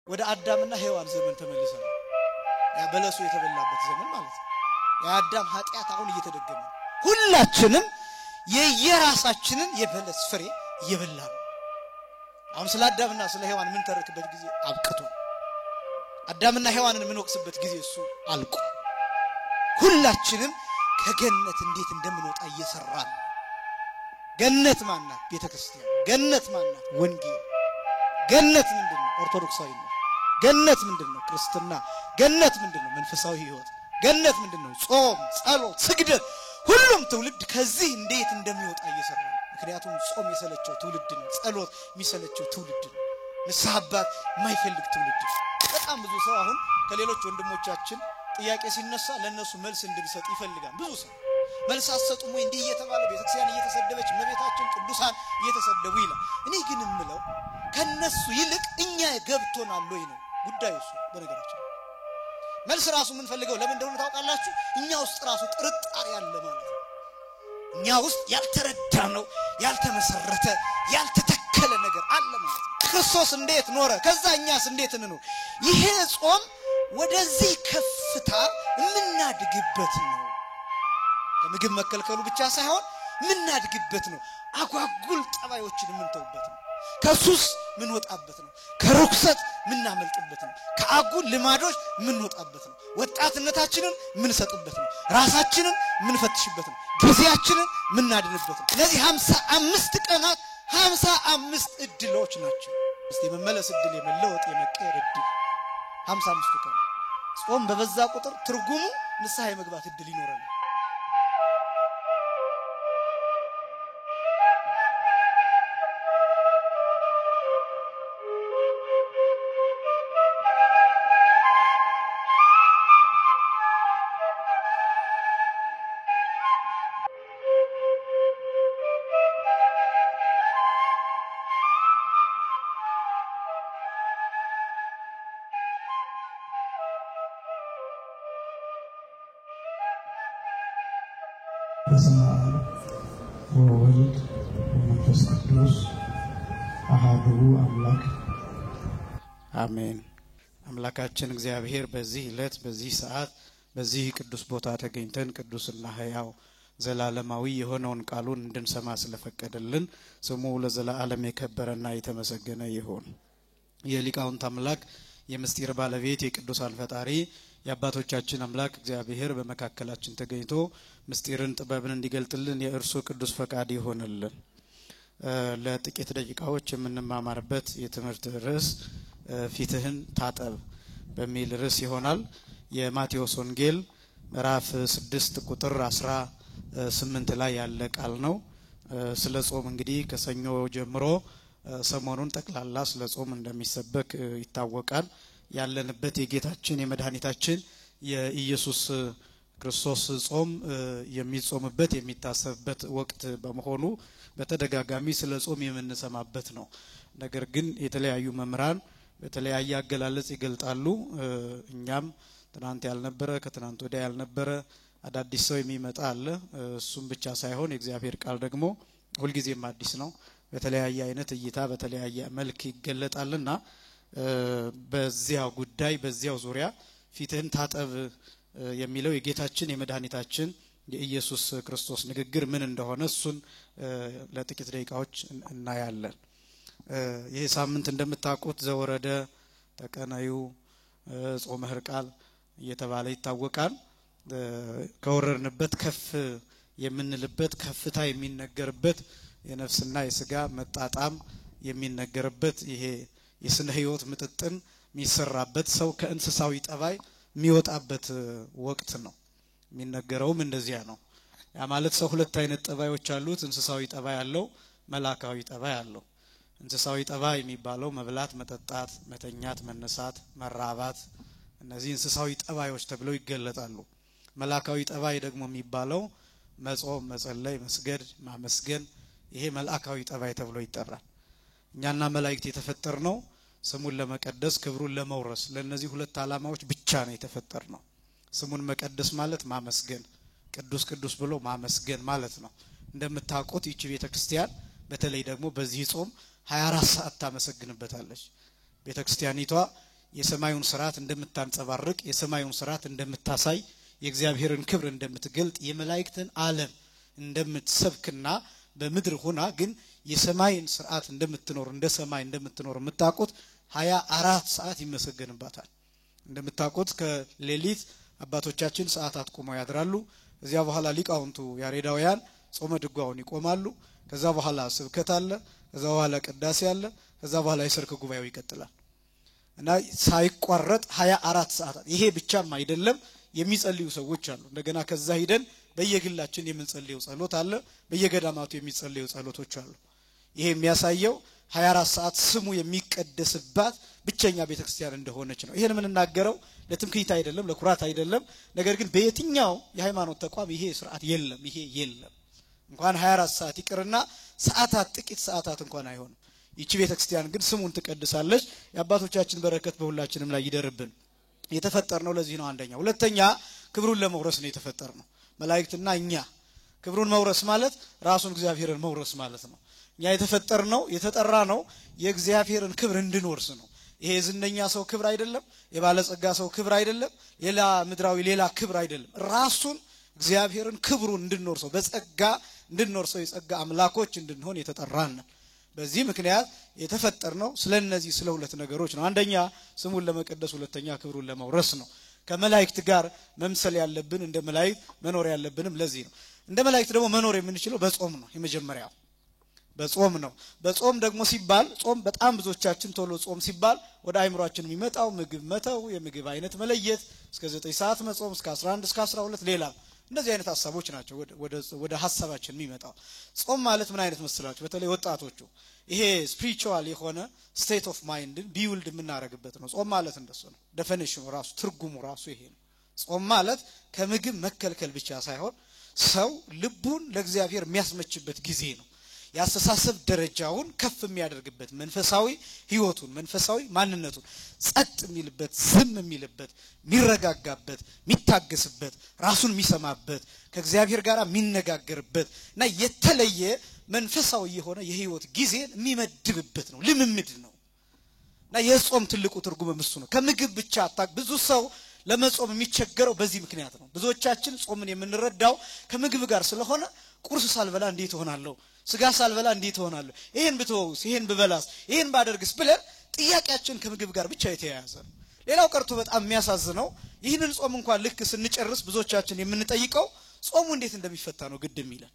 ወደ አዳምና ሔዋን ዘመን ተመልሰናል ያ በለሱ የተበላበት ዘመን ማለት ነው የአዳም ኃጢያት አሁን እየተደገመ ሁላችንም የየራሳችንን የበለስ ፍሬ እየበላን አሁን ስለ አዳምና ስለ ሔዋን ምን ተረክበት ጊዜ አብቅቶ አዳምና ሔዋንን ምን ወቅስበት ጊዜ እሱ አልቆ ሁላችንም ከገነት እንዴት እንደምንወጣ እየሰራን ገነት ማናት ቤተክርስቲያን ገነት ማናት ወንጌል ገነት ምንድነው ኦርቶዶክሳዊነት ገነት ምንድነው ክርስትና ገነት ምንድነው መንፈሳዊ ህይወት ገነት ምንድነው ጾም ጸሎት ስግደት ሁሉም ትውልድ ከዚህ እንዴት እንደሚወጣ እየሰራ ምክንያቱም ጾም የሰለቸው ትውልድ ነው ጸሎት የሚሰለቸው ትውልድ ነው ንስሐ አባት የማይፈልግ ትውልድ በጣም ብዙ ሰው አሁን ከሌሎች ወንድሞቻችን ጥያቄ ሲነሳ ለነሱ መልስ እንድንሰጥ ይፈልጋል ብዙ ሰው መልስ አሰጡም ወይ እንዲህ እየተባለ ቤተክርስቲያን እየተሰደበች መቤታችን ቅዱሳን እየተሰደቡ ይላል እኔ ግን ምለው ከነሱ ይልቅ እኛ ገብቶናል ወይ ነው ጉዳዩ እሱ በነገራችን መልስ ራሱ ምን ፈልገው ለምን እንደሆነ ታውቃላችሁ እኛ ውስጥ ራሱ ጥርጣሬ ያለ ማለት ነው እኛ ውስጥ ያልተረዳ ነው ያልተመሰረተ ያልተተከለ ነገር አለ ማለት ነው ክርስቶስ እንዴት ኖረ ከዛኛስ እንዴት እንኖር ይሄ ጾም ወደዚህ ከፍታ ምናድግበት ነው ከምግብ መከልከሉ ብቻ ሳይሆን ምናድግበት ነው አጓጉል ጠባዮችን ምንተውበት ነው ከሱስ ምን ወጣበት ነው ከሩክሰት ምን ናመልጥበት ነው ከአጉል ልማዶች ምን ወጣበት ነው ወጣትነታችንን ምን ሰጥበት ነው ራሳችንን ምን ፈትሽበት ነው ጊዜያችንን ምን ናድንበት ነው ለዚህ 55 ቀናት 55 እድሎች ናቸው እስቲ መመለስ እድል የመለወጥ የመቀየር እድል 55 ቀን ጾም በበዛ ቁጥር ትርጉሙ ንስሐ የመግባት እድል ይኖራል በስመ አብ ወወልድ ወመንፈስ ቅዱስ አሐዱ አምላክ አሜን አምላካችን እግዚአብሔር በዚህ ዕለት በዚህ ሰዓት በዚህ ቅዱስ ቦታ ተገኝተን ቅዱስና ሕያው ዘላለማዊ የሆነውን ቃሉን እንድንሰማ ስለፈቀደልን ስሙ ለዘላለም የከበረና የተመሰገነ ይሁን የሊቃውንት አምላክ የምስጢር ባለቤት የቅዱሳን ፈጣሪ የአባቶቻችን አምላክ እግዚአብሔር በመካከላችን ተገኝቶ ምስጢርን ጥበብን እንዲገልጥልን የእርሱ ቅዱስ ፈቃድ ይሆንልን ለጥቂት ደቂቃዎች የምንማማርበት የትምህርት ርዕስ ፊትህን ታጠብ በሚል ርዕስ ይሆናል የማቴዎስ ወንጌል ምዕራፍ 6 ቁጥር 18 ላይ ያለ ቃል ነው ስለ ጾም እንግዲህ ከሰኞ ጀምሮ ሰሞኑን ጠቅላላ ስለ ጾም እንደሚሰበክ ይታወቃል ያለንበት የጌታችን የመድኃኒታችን የኢየሱስ ክርስቶስ ጾም የሚጾምበት የሚታሰብበት ወቅት በመሆኑ በተደጋጋሚ ስለ ጾም የምንሰማበት ነው ነገር ግን የተለያዩ መምራን በተለያየ አገላለጽ ይገልጣሉ እኛም ትናንት ያልነበረ ከትናንት ወዲያ ያልነበረ አዳዲስ ሰው የሚመጣ አለ እሱም ብቻ ሳይሆን የእግዚአብሔር ቃል ደግሞ ሁሉ ጊዜም አዲስ ነው በተለያየ አይነት እይታ በተለያየ መልክ ይገለጣልና በዚያው ጉዳይ በዚያው ዙሪያ ፊትህን ታጠብ የሚለው የጌታችን የመድኃኒታችን የኢየሱስ ክርስቶስ ንግግር ምን እንደሆነ እሱን ለጥቂት ደቂቃዎች እናያለን ይሄ ሳምንት እንደምታውቁት ዘወረደ ተቀናዩ ጾመ ሕርቃል እየተባለ ይታወቃል ከወረርንበት ከፍ የምንልበት ከፍታ የሚነገርበት የነፍስና የሥጋ መጣጣም የሚነገርበት ይሄ የስነ ህይወት ምጥጥን የሚሰራበት ሰው ከእንስሳዊ ጠባይ የሚወጣበት ወቅት ነው የሚነገረውም እንደዚያ ነው ያ ማለት ሰው ሁለት አይነት ጠባዮች አሉት እንስሳዊ ጠባይ ያለው መላካዊ ጠባይ ያለው እንስሳዊ ጠባይ የሚባለው መብላት መጠጣት መተኛት መነሳት መራባት እነዚህ እንስሳዊ ጠባዮች ተብለው ይገለጣሉ መላካዊ ጠባይ ደግሞ የሚባለው መጾም መጸለይ መስገድ ማመስገን ይሄ መላካዊ ጠባይ ተብሎ ይጠራል እኛና መላእክት የተፈጠርነው ስሙን ለመቀደስ ክብሩን ለመውረስ ለነዚህ ሁለት ዓላማዎች ብቻ ነው የተፈጠርነው ስሙን መቀደስ ማለት ማመስገን ቅዱስ ቅዱስ ብሎ ማመስገን ማለት ነው እንደምታውቁት ይቺ ቤተክርስቲያን በተለይ ደግሞ በዚህ ጾም 24 ሰዓት ታመሰግንበታለች ቤተክርስቲያኒቷ የሰማዩን ሥርዓት እንደምታንጸባርቅ የሰማዩን ሥርዓት እንደምታሳይ የእግዚአብሔርን ክብር እንደምትገልጥ የመላእክትን ዓለም እንደምትሰብክና በምድር ሆና ግን የሰማይን ሥርዓት እንደምትኖር እንደ ሰማይ እንደምትኖር የምታውቁት 24 ሰዓት ይመሰገንባታል። እንደምታውቁት ከሌሊት አባቶቻችን ሰዓታት ቆመው ያድራሉ። እዚያ በኋላ ሊቃውንቱ ያሬዳውያን ጾመ ድጓውን ይቆማሉ። ከዛ በኋላ ስብከት አለ። ከዛ በኋላ ቅዳሴ አለ። ከዛ በኋላ የሰርክ ጉባኤው ይቀጥላል እና ሳይቋረጥ 24 ሰዓታት። ይሄ ብቻም አይደለም የሚጸልዩ ሰዎች አሉ። እንደገና ከዛ ሂደን በየግላችን የምንጸልየው ጸሎት አለ። በየገዳማቱ የሚጸልዩ ጸሎቶች አሉ። ይሄ የሚያሳየው 24 ሰዓት ስሙ የሚቀደስባት ብቸኛ ቤተክርስቲያን እንደሆነች ነው። ይሄን የምንናገረው ለትምክህት አይደለም፣ ለኩራት አይደለም። ነገር ግን በየትኛው የሃይማኖት ተቋም ይሄ ሥርዓት የለም። ይሄ የለም። እንኳን 24 ሰዓት ይቅርና ሰዓታት ጥቂት ሰዓታት እንኳን አይሆንም። ይቺ ቤተክርስቲያን ግን ስሙን ትቀድሳለች። የአባቶቻችን በረከት በሁላችንም ላይ ይደርብን። የተፈጠርነው ለዚህ ነው አንደኛ። ሁለተኛ ክብሩን ለመውረስ ነው የተፈጠርነው። መላእክትና እኛ ክብሩን መውረስ ማለት ራሱን እግዚአብሔርን መውረስ ማለት ነው። እኛ የተፈጠርነው የተጠራነው የእግዚአብሔርን ክብር እንድንወርስ ነው። ይሄ ዝነኛ ሰው ክብር አይደለም፣ የባለጸጋ ሰው ክብር አይደለም፣ ሌላ ምድራዊ ሌላ ክብር አይደለም። ራሱን እግዚአብሔርን ክብሩን እንድንወርሰው በጸጋ እንድንወርሰው የጸጋ አምላኮች እንድንሆን የተጠራን። በዚህ ምክንያት የተፈጠርነው ስለነዚህ ስለ ሁለት ነገሮች ነው። አንደኛ ስሙን ለመቀደስ፣ ሁለተኛ ክብሩን ለመውረስ ነው። ከመላእክት ጋር መምሰል ያለብን እንደ መላእክት መኖር ያለብንም ለዚህ ነው። እንደ መላእክት ደግሞ መኖር የምንችለው በጾም ነው። የመጀመሪያው በጾም ነው። በጾም ደግሞ ሲባል ጾም በጣም ብዙዎቻችን ቶሎ ጾም ሲባል ወደ አይምሮአችን የሚመጣው ምግብ መተው፣ የምግብ አይነት መለየት፣ እስከ 9 ሰዓት መጾም፣ እስከ 11 እስከ 12 ሌላ እንደዚህ አይነት ሐሳቦች ናቸው ወደ ሐሳባችን የሚመጣው። ጾም ማለት ምን አይነት መስላችሁ? በተለይ ወጣቶቹ ይሄ ስፒሪቹዋል የሆነ ስቴት ኦፍ ማይንድን ቢውልድ የምናደርግበት ነው። ጾም ማለት እንደሱ ነው። ዴፊኒሽኑ ራሱ ትርጉሙ ራሱ ይሄ ነው። ጾም ማለት ከምግብ መከልከል ብቻ ሳይሆን ሰው ልቡን ለእግዚአብሔር የሚያስመችበት ጊዜ ነው። ያስተሳሰብ ደረጃውን ከፍ የሚያደርግበት መንፈሳዊ ህይወቱን መንፈሳዊ ማንነቱን ጸጥ የሚልበት ዝም የሚልበት የሚረጋጋበት የሚታገስበት ራሱን የሚሰማበት ከእግዚአብሔር ጋር የሚነጋገርበት እና የተለየ መንፈሳዊ የሆነ የህይወት ጊዜን የሚመድብበት ነው። ልምምድ ነው እና የጾም ትልቁ ትርጉም እሱ ነው። ከምግብ ብቻ ብዙ ሰው ለመጾም የሚቸገረው በዚህ ምክንያት ነው። ብዙዎቻችን ጾምን የምንረዳው ከምግብ ጋር ስለሆነ ቁርስ ሳልበላ እንዴት ሆናለሁ? ስጋ ሳልበላ እንዴት ሆናለሁ? ይሄን ብተውስ፣ ይሄን ብበላስ፣ ይሄን ባደርግስ ብለን ጥያቄያችን ከምግብ ጋር ብቻ የተያያዘ ነው። ሌላው ቀርቶ በጣም የሚያሳዝነው ይህንን ጾም እንኳን ልክ ስንጨርስ ብዙዎቻችን የምንጠይቀው ጾሙ እንዴት እንደሚፈታ ነው ግድ የሚለን።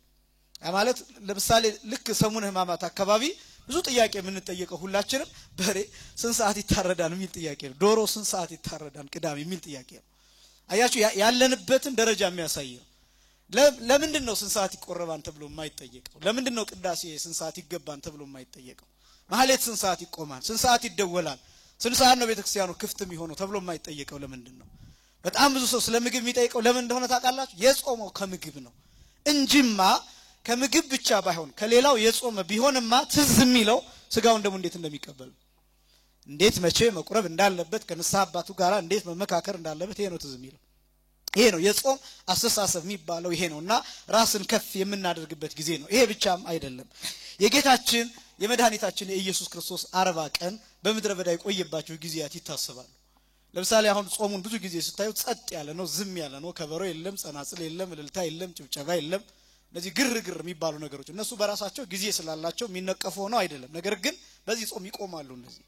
ማለት ለምሳሌ ልክ ሰሙነ ሕማማት አካባቢ ብዙ ጥያቄ የምንጠየቀው ሁላችንም በሬ ስንት ሰዓት ይታረዳል የሚል ጥያቄ ነው። ዶሮ ስንት ሰዓት ይታረዳል ቅዳሜ የሚል ጥያቄ ነው። አያችሁ ያለንበትን ደረጃ የሚያሳይ ነው። ለምንድን ነው ስንት ሰዓት ይቆረባን ተብሎ የማይጠየቀው? ለምንድን ነው ቅዳሴ ስንት ሰዓት ይገባን ተብሎ የማይጠየቀው? ማህሌት ስንት ሰዓት ይቆማል? ስንት ሰዓት ይደወላል? ስንት ሰዓት ነው ቤተክርስቲያኑ ክፍት የሚሆነው ተብሎ የማይጠየቀው ለምንድን ነው? በጣም ብዙ ሰው ስለ ምግብ የሚጠይቀው ለምን እንደሆነ ታውቃላችሁ? የጾመው ከምግብ ነው እንጂማ ከምግብ ብቻ ባይሆን ከሌላው የጾመ ቢሆንማ ትዝ የሚለው ስጋውን ደግሞ እንዴት እንደሚቀበል እንዴት መቼ መቁረብ እንዳለበት ከንስሐ አባቱ ጋር እንዴት መመካከር እንዳለበት ይሄ ነው ትዝ የሚለው። ይሄ ነው የጾም አስተሳሰብ የሚባለው ይሄ ነውና ራስን ከፍ የምናደርግበት ጊዜ ነው። ይሄ ብቻም አይደለም። የጌታችን የመድኃኒታችን የኢየሱስ ክርስቶስ 40 ቀን በምድረ በዳ የቆየባቸው ጊዜያት ይታሰባሉ። ለምሳሌ አሁን ጾሙን ብዙ ጊዜ ስታዩት ጸጥ ያለ ነው፣ ዝም ያለ ነው። ከበሮ የለም፣ ጸናጽል የለም፣ እልልታ የለም፣ ጭብጨባ የለም። እነዚህ ግርግር የሚባሉ ነገሮች እነሱ በራሳቸው ጊዜ ስላላቸው የሚነቀፉ ሆነው አይደለም። ነገር ግን በዚህ ጾም ይቆማሉ። እነዚህ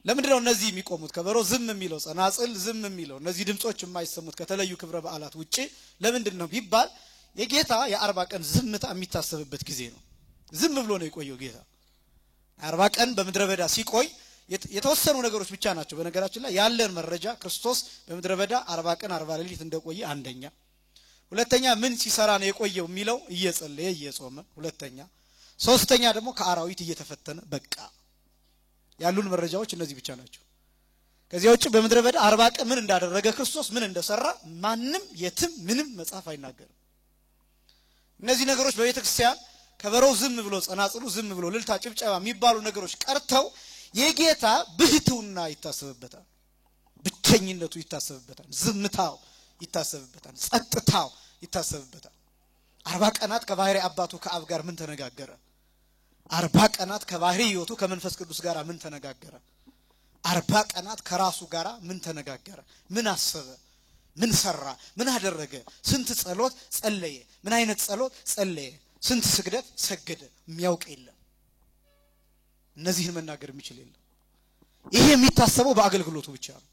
ለምንድነው እነዚህ የሚቆሙት? ከበሮ ዝም የሚለው፣ ጸናጽል ዝም የሚለው፣ እነዚህ ድምጾች የማይሰሙት ከተለዩ ክብረ በዓላት ውጪ ለምንድነው ቢባል የጌታ የ40 ቀን ዝምታ የሚታሰብበት ጊዜ ነው። ዝም ብሎ ነው የቆየው ጌታ 40 ቀን በምድረ በዳ ሲቆይ የተወሰኑ ነገሮች ብቻ ናቸው። በነገራችን ላይ ያለን መረጃ ክርስቶስ በምድረ በዳ 40 ቀን 40 ሌሊት እንደቆየ አንደኛ። ሁለተኛ ምን ሲሰራ ነው የቆየው የሚለው እየጸለየ እየጾመ፣ ሁለተኛ። ሶስተኛ ደግሞ ከአራዊት እየተፈተነ በቃ። ያሉን መረጃዎች እነዚህ ብቻ ናቸው። ከዚያ ውጪ በምድረ በዳ 40 ቀን ምን እንዳደረገ ክርስቶስ ምን እንደሰራ ማንም የትም ምንም መጽሐፍ አይናገርም። እነዚህ ነገሮች በቤተ ክርስቲያን ከበሮው ዝም ብሎ፣ ጸናጽሉ ዝም ብሎ፣ ልልታ ጭብጨባ የሚባሉ ነገሮች ቀርተው የጌታ ብህትውና ይታሰብበታል፣ ብቸኝነቱ ይታሰብበታል፣ ዝምታው ይታሰብበታል፣ ጸጥታው ይታሰብበታል። 40 ቀናት ከባህሪ አባቱ ከአብ ጋር ምን ተነጋገረ? 40 ቀናት ከባህሪ ሕይወቱ ከመንፈስ ቅዱስ ጋር ምን ተነጋገረ? 40 ቀናት ከራሱ ጋራ ምን ተነጋገረ? ምን አሰበ? ምን ሰራ? ምን አደረገ? ስንት ጸሎት ጸለየ? ምን አይነት ጸሎት ጸለየ? ስንት ስግደት ሰገደ? የሚያውቅ የለም። እነዚህን መናገር የሚችል የለም። ይሄ የሚታሰበው በአገልግሎቱ ብቻ ነው።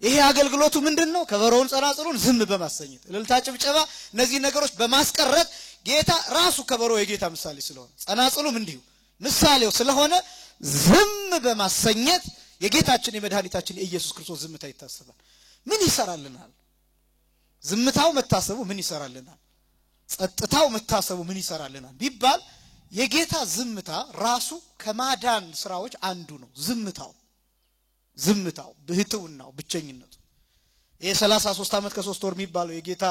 ይሄ አገልግሎቱ ምንድነው? ከበሮውን ጸናጽሉን ዝም በማሰኘት እልልታ ጭብጨባ እነዚህ ነገሮች በማስቀረት ጌታ ራሱ ከበሮ የጌታ ምሳሌ ስለሆነ ጸናጽሉም እንዲሁ ምሳሌው ስለሆነ ዝም በማሰኘት የጌታችን የመድኃኒታችን የኢየሱስ ክርስቶስ ዝምታ ይታሰባል። ምን ይሰራልናል? ዝምታው መታሰቡ ምን ይሰራልናል? ጸጥታው መታሰቡ ምን ይሰራልናል ቢባል የጌታ ዝምታ ራሱ ከማዳን ስራዎች አንዱ ነው። ዝምታው ብህትውናው ብቸኝነቱ ይሄ 33 ዓመት ከ3 ወር የሚባለው የጌታ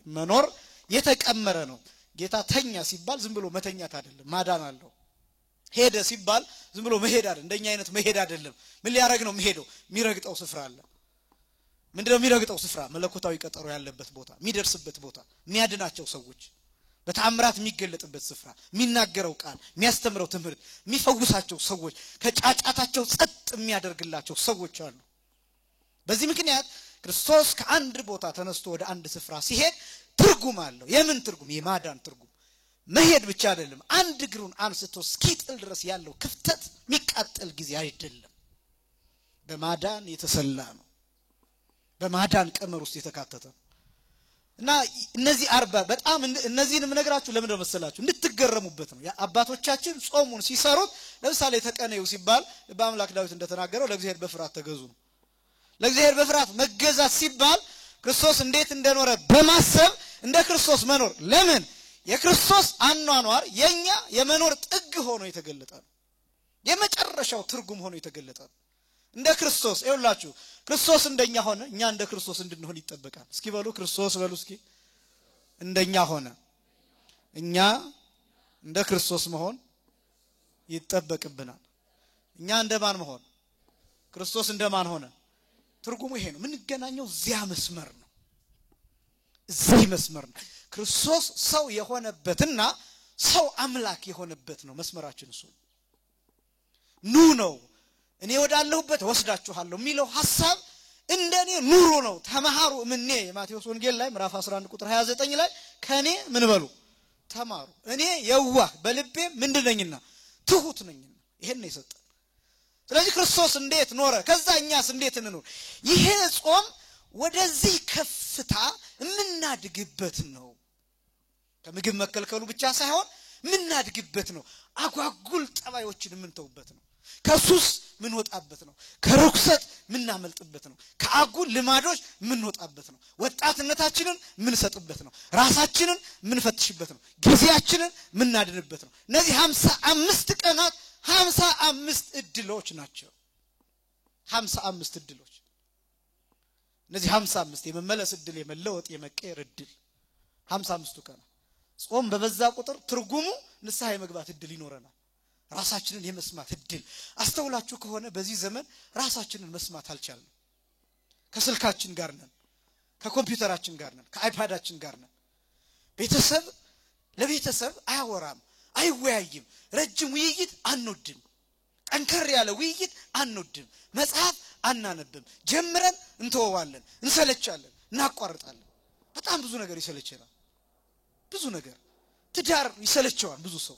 መኖር የተቀመረ ነው። ጌታ ተኛ ሲባል ዝም ብሎ መተኛት አይደለም፣ ማዳን አለው። ሄደ ሲባል ዝም ብሎ መሄድ አይደለም፣ እንደኛ አይነት መሄድ አይደለም። ምን ሊያረግ ነው የሚሄደው? የሚረግጠው ስፍራ አለ። ምንድነው የሚረግጠው ስፍራ? መለኮታዊ ቀጠሮ ያለበት ቦታ፣ የሚደርስበት ቦታ፣ የሚያድናቸው ሰዎች በተአምራት የሚገለጥበት ስፍራ፣ የሚናገረው ቃል፣ የሚያስተምረው ትምህርት፣ የሚፈውሳቸው ሰዎች፣ ከጫጫታቸው ጸጥ የሚያደርግላቸው ሰዎች አሉ። በዚህ ምክንያት ክርስቶስ ከአንድ ቦታ ተነስቶ ወደ አንድ ስፍራ ሲሄድ ትርጉም አለው። የምን ትርጉም? የማዳን ትርጉም። መሄድ ብቻ አይደለም፣ አንድ እግሩን አንስቶ እስኪጥል ድረስ ያለው ክፍተት የሚቃጠል ጊዜ አይደለም። በማዳን የተሰላ ነው። በማዳን ቀመር ውስጥ የተካተተ ነው። እና እነዚህ 40 በጣም እነዚህንም ነግራችሁ ለምን መሰላችሁ? እንድትገረሙበት ነው። አባቶቻችን ጾሙን ሲሰሩት ለምሳሌ ተቀነዩ ሲባል በአምላክ ዳዊት እንደተናገረው ለእግዚአብሔር በፍርሃት ተገዙ ነው። ለእግዚአብሔር በፍርሃት መገዛት ሲባል ክርስቶስ እንዴት እንደኖረ በማሰብ እንደ ክርስቶስ መኖር። ለምን? የክርስቶስ አኗኗር የኛ የመኖር ጥግ ሆኖ የተገለጠ ነው። የመጨረሻው ትርጉም ሆኖ የተገለጠ ነው። እንደ ክርስቶስ ይኸውላችሁ ክርስቶስ እንደኛ ሆነ፣ እኛ እንደ ክርስቶስ እንድንሆን ይጠበቃል። እስኪ በሉ ክርስቶስ በሉ እስኪ። እንደኛ ሆነ፣ እኛ እንደ ክርስቶስ መሆን ይጠበቅብናል። እኛ እንደማን መሆን? ክርስቶስ እንደማን ሆነ? ትርጉሙ ይሄ ነው። ምን ገናኘው? እዚያ መስመር ነው። እዚህ መስመር ነው። ክርስቶስ ሰው የሆነበትና ሰው አምላክ የሆነበት ነው መስመራችን። እሱ ኑ ነው እኔ ወዳለሁበት ወስዳችኋለሁ የሚለው ሐሳብ እንደኔ ኑሩ ነው። ተማሃሩ ምኔ የማቴዎስ ወንጌል ላይ ምዕራፍ 11 ቁጥር 29 ላይ ከኔ ምን በሉ ተማሩ፣ እኔ የዋህ በልቤ ምንድነኝና ትሁት ነኝና። ይሄን ነው የሰጠን። ስለዚህ ክርስቶስ እንዴት ኖረ? ከዛኛስ እንዴት እንኖር? ይሄ ጾም ወደዚህ ከፍታ የምናድግበት ነው። ከምግብ መከልከሉ ብቻ ሳይሆን የምናድግበት ነው። አጓጉል ጠባዮችን የምንተውበት ነው። ከሱስ ምን ወጣበት ነው። ከርኩሰት ምን እናመልጥበት ነው። ከአጉል ልማዶች ምን ወጣበት ነው። ወጣትነታችንን ምን ሰጥበት ነው። ራሳችንን ምን ፈትሽበት ነው። ጊዜያችንን ምን እናድንበት ነው። እነዚህ 55 ቀናት 55 እድሎች ናቸው። 55 እድሎች። እነዚህ 55 የመመለስ እድል፣ የመለወጥ የመቀየር እድል 55ቱ ቀናት። ጾም በበዛ ቁጥር ትርጉሙ ንስሐ የመግባት እድል ይኖረናል። ራሳችንን የመስማት እድል። አስተውላችሁ ከሆነ በዚህ ዘመን ራሳችንን መስማት አልቻልንም። ከስልካችን ጋር ነን፣ ከኮምፒውተራችን ጋር ነን፣ ከአይፓዳችን ጋር ነን። ቤተሰብ ለቤተሰብ አያወራም፣ አይወያይም። ረጅም ውይይት አንወድም። ጠንከር ያለ ውይይት አንወድም። መጽሐፍ አናነብም። ጀምረን እንተወዋለን፣ እንሰለቻለን፣ እናቋርጣለን። በጣም ብዙ ነገር ይሰለቸናል። ብዙ ነገር ትዳር ይሰለቸዋል ብዙ ሰው።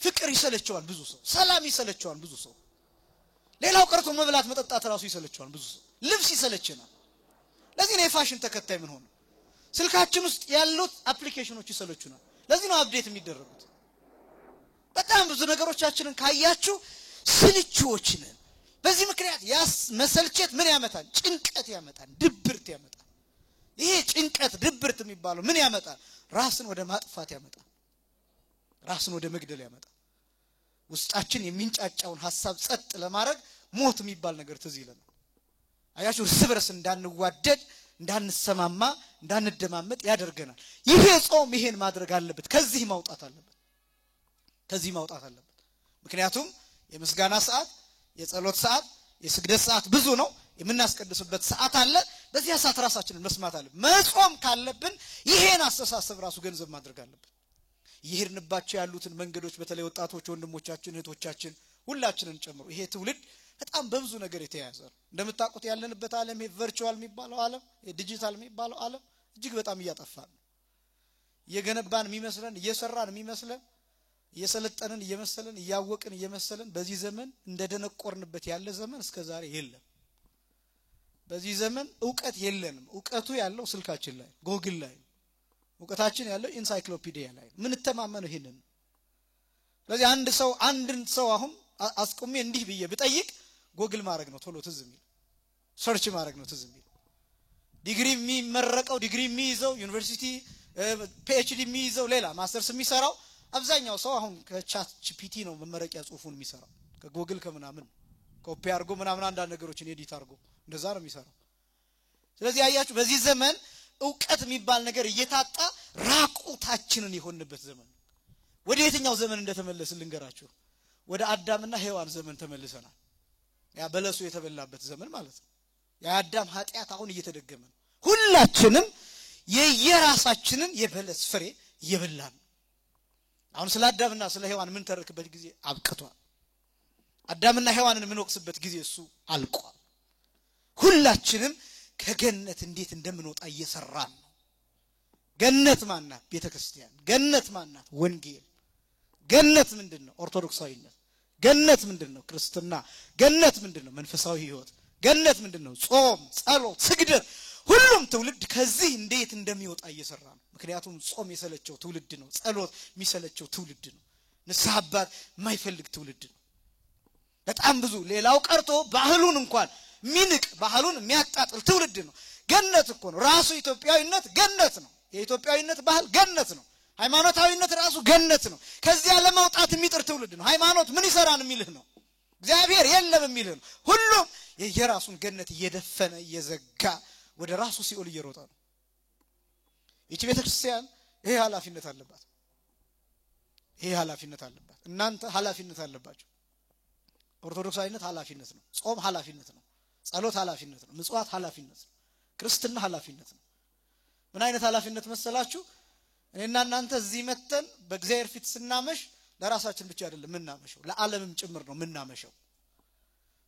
ፍቅር ይሰለቸዋል ብዙ ሰው። ሰላም ይሰለቸዋል ብዙ ሰው። ሌላው ቀርቶ መብላት መጠጣት ራሱ ይሰለቸዋል ብዙ ሰው። ልብስ ይሰለቸናል። ለዚህ ነው የፋሽን ተከታይ ምን ሆነ። ስልካችን ውስጥ ያሉት አፕሊኬሽኖች ይሰለቹናል። ለዚህ ነው አፕዴት የሚደረጉት። በጣም ብዙ ነገሮቻችንን ካያችሁ ስልቹዎች ነን። በዚህ ምክንያት መሰልቸት ምን ያመጣል? ጭንቀት ያመጣል፣ ድብርት ያመጣል። ይሄ ጭንቀት ድብርት የሚባለው ምን ያመጣል? ራስን ወደ ማጥፋት ያመጣል። ራስን ወደ መግደል ያመጣል። ውስጣችን የሚንጫጫውን ሐሳብ ጸጥ ለማድረግ ሞት የሚባል ነገር ትዝ ይለናል። አያችሁ፣ እርስ በርስ እንዳንዋደድ፣ እንዳንሰማማ፣ እንዳንደማመጥ ያደርገናል። ይሄ ጾም ይሄን ማድረግ አለበት። ከዚህ ማውጣት አለበት። ከዚህ ማውጣት አለበት። ምክንያቱም የምስጋና ሰዓት፣ የጸሎት ሰዓት፣ የስግደት ሰዓት ብዙ ነው። የምናስቀድስበት ሰዓት አለ። በዚያ ሰዓት ራሳችንን መስማት አለብን። መጾም ካለብን ይሄን አስተሳሰብ ራሱ ገንዘብ ማድረግ አለብን። ይሄርንባቸው ያሉትን መንገዶች በተለይ ወጣቶች ወንድሞቻችን እህቶቻችን ሁላችንን ጨምሮ ይሄ ትውልድ በጣም በብዙ ነገር የተያያዘ ነው። እንደምታውቁት ያለንበት ዓለም ቨርቹዋል የሚባለው ዓለም ዲጂታል የሚባለው ዓለም እጅግ በጣም እያጠፋን የገነባን የሚመስለን እየሰራን የሚመስለን እየሰለጠንን እየመሰለን እያወቅን እየመሰለን በዚህ ዘመን እንደደነቆርንበት ያለ ዘመን እስከዛሬ የለም። በዚህ ዘመን ዕውቀት የለንም። ዕውቀቱ ያለው ስልካችን ላይ ጎግል ላይ ዕውቀታችን ያለው ኢንሳይክሎፒዲያ ላይ ምን ተማመነው ይሄንን። ስለዚህ አንድን ሰው አሁን አስቆሜ እንዲህ ብዬ ብጠይቅ ጎግል ማድረግ ነው ቶሎ ትዝ የሚል ሰርች ማድረግ ነው ትዝ የሚል። ዲግሪ የሚመረቀው ዲግሪ የሚይዘው ዩኒቨርሲቲ PhD የሚይዘው ሌላ ማስተርስ የሚሰራው አብዛኛው ሰው አሁን ከቻት ጂፒቲ ነው መመረቂያ ጽሁፉን የሚሰራው ከጎግል ከምናምን ኮፒ አድርጎ ምናምን አንዳንድ ነገሮችን ኤዲት አድርጎ እንደዛ ነው የሚሰራው። ስለዚህ አያችሁ በዚህ ዘመን ዕውቀት የሚባል ነገር እየታጣ ራቁታችንን የሆንበት ዘመን። ወደ የትኛው ዘመን እንደተመለስን ልንገራችሁ። ወደ አዳምና ሔዋን ዘመን ተመልሰናል። ያ በለሱ የተበላበት ዘመን ማለት ነው። የአዳም ኃጢያት አሁን እየተደገመ ነው። ሁላችንም የየራሳችንን የበለስ ፍሬ እየበላን አሁን ስለ አዳምና ስለ ሔዋን ምን ተረክበት ጊዜ አብቅቷል። አዳምና ሔዋንን ምን ወቅስበት ጊዜ እሱ አልቋል። ሁላችንም ከገነት እንዴት እንደምንወጣ እየሰራን ነው። ገነት ማናት? ቤተክርስቲያን። ገነት ማናት? ወንጌል። ገነት ምንድነው? ኦርቶዶክሳዊነት። ገነት ምንድነው? ክርስትና። ገነት ምንድነው? መንፈሳዊ ህይወት። ገነት ምንድነው? ጾም፣ ጸሎት፣ ስግደት። ሁሉም ትውልድ ከዚህ እንዴት እንደሚወጣ እየሰራ ነው። ምክንያቱም ጾም የሰለቸው ትውልድ ነው። ጸሎት የሚሰለቸው ትውልድ ነው። ንስሐ አባት የማይፈልግ ትውልድ ነው። በጣም ብዙ ሌላው ቀርቶ ባህሉን እንኳን ሚንቅ ባህሉን የሚያጣጥል ትውልድ ነው። ገነት እኮ ነው ራሱ ኢትዮጵያዊነት ገነት ነው። የኢትዮጵያዊነት ባህል ገነት ነው። ሃይማኖታዊነት ራሱ ገነት ነው። ከዚያ ለማውጣት የሚጥር ትውልድ ነው። ሃይማኖት ምን ይሰራን የሚልህ ነው። እግዚአብሔር የለም የሚልህ ነው። ሁሉም የየራሱን ገነት እየደፈነ እየዘጋ ወደ ራሱ ሲኦል እየሮጠ ነው። ይህች ቤተክርስቲያን ይሄ ኃላፊነት አለባት። ይሄ ኃላፊነት አለባት። እናንተ ኃላፊነት አለባችሁ። ኦርቶዶክሳዊነት ኃላፊነት ነው። ጾም ኃላፊነት ነው። ጸሎት ኃላፊነት ነው። ምጽዋት ኃላፊነት ነው። ክርስትና ኃላፊነት ነው። ምን አይነት ኃላፊነት መሰላችሁ? እኔና እናንተ እዚህ መተን በእግዚአብሔር ፊት ስናመሽ ለራሳችን ብቻ አይደለም ምናመሸው ለዓለምም ጭምር ነው ምናመሸው።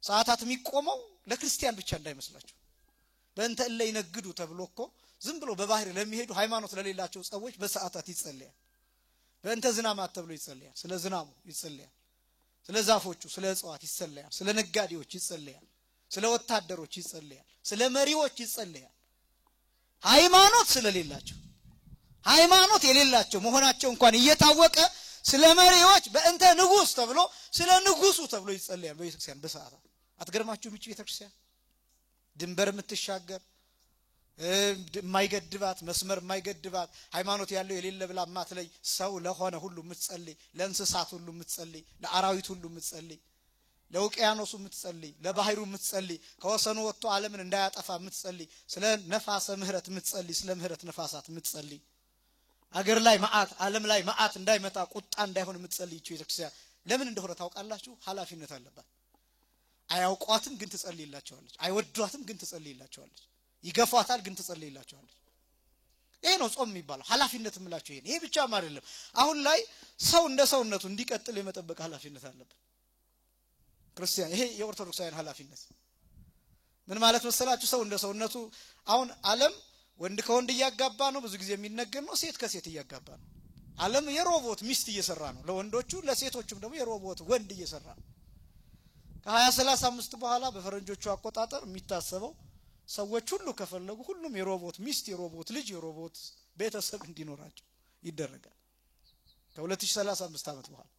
ሰዓታት የሚቆመው ለክርስቲያን ብቻ እንዳይመስላችሁ። በእንተ እለ ይነግዱ ተብሎ እኮ ዝም ብሎ በባህር ለሚሄዱ ሃይማኖት ለሌላቸው ሰዎች በሰዓታት ይጸልያል። በእንተ ዝናማት ተብሎ ይጸልያል። ስለ ዝናሙ ይጸልያል። ስለ ዛፎቹ ስለ እጽዋት ይጸልያል። ስለ ነጋዴዎች ይጸልያል። ስለ ወታደሮች ይጸልያል። ስለ መሪዎች ይጸልያል። ሃይማኖት ስለሌላቸው ሃይማኖት የሌላቸው መሆናቸው እንኳን እየታወቀ ስለ መሪዎች በእንተ ንጉስ ተብሎ ስለ ንጉሱ ተብሎ ይጸልያል በቤተክርስቲያን በሰዓታት። አትገርማችሁም? ይህች ቤተክርስቲያን ድንበር የምትሻገር የማይገድባት መስመር የማይገድባት ሃይማኖት ያለው የሌለ ብላ ማትለይ ሰው ለሆነ ሁሉ የምትጸልይ ለእንስሳት ሁሉ የምትጸልይ ለአራዊት ሁሉ የምትጸልይ ለውቅያኖሱ የምትጸልይ ለባህሩ የምትጸልይ ከወሰኑ ወጥቶ ዓለምን እንዳያጠፋ የምትጸልይ ስለ ነፋሰ ምህረት የምትጸልይ ስለ ምህረት ነፋሳት የምትጸልይ አገር ላይ መዓት ዓለም ላይ መዓት እንዳይመጣ ቁጣ እንዳይሆን የምትጸልይ ይህች ቤተክርስቲያን ለምን እንደሆነ ታውቃላችሁ? ኃላፊነት አለባት። አያውቋትም ግን ትጸልይላቸዋለች። አይወዷትም ግን ትጸልይላቸዋለች። ይገፋታል ግን ትጸልይላቸዋለች። ይሄ ነው ጾም የሚባለው። ኃላፊነት የምላችሁ ይሄ ብቻም አይደለም። አሁን ላይ ሰው እንደ ሰውነቱ እንዲቀጥል የመጠበቅ ኃላፊነት አለበት ክርስቲያን። ይሄ የኦርቶዶክሳውያን ኃላፊነት ምን ማለት መሰላችሁ? ሰው እንደ ሰውነቱ አሁን ዓለም ወንድ ከወንድ እያጋባ ነው። ብዙ ጊዜ የሚነገር ነው። ሴት ከሴት እያጋባ ነው። ዓለም የሮቦት ሚስት እየሰራ ነው ለወንዶቹ፣ ለሴቶቹም ደግሞ የሮቦት ወንድ እየሰራ ነው። ከ2035 በኋላ በፈረንጆቹ አቆጣጠር የሚታሰበው ሰዎች ሁሉ ከፈለጉ ሁሉም የሮቦት ሚስት የሮቦት ልጅ የሮቦት ቤተሰብ እንዲኖራቸው ይደረጋል። ከ2035 ዓመት በኋላ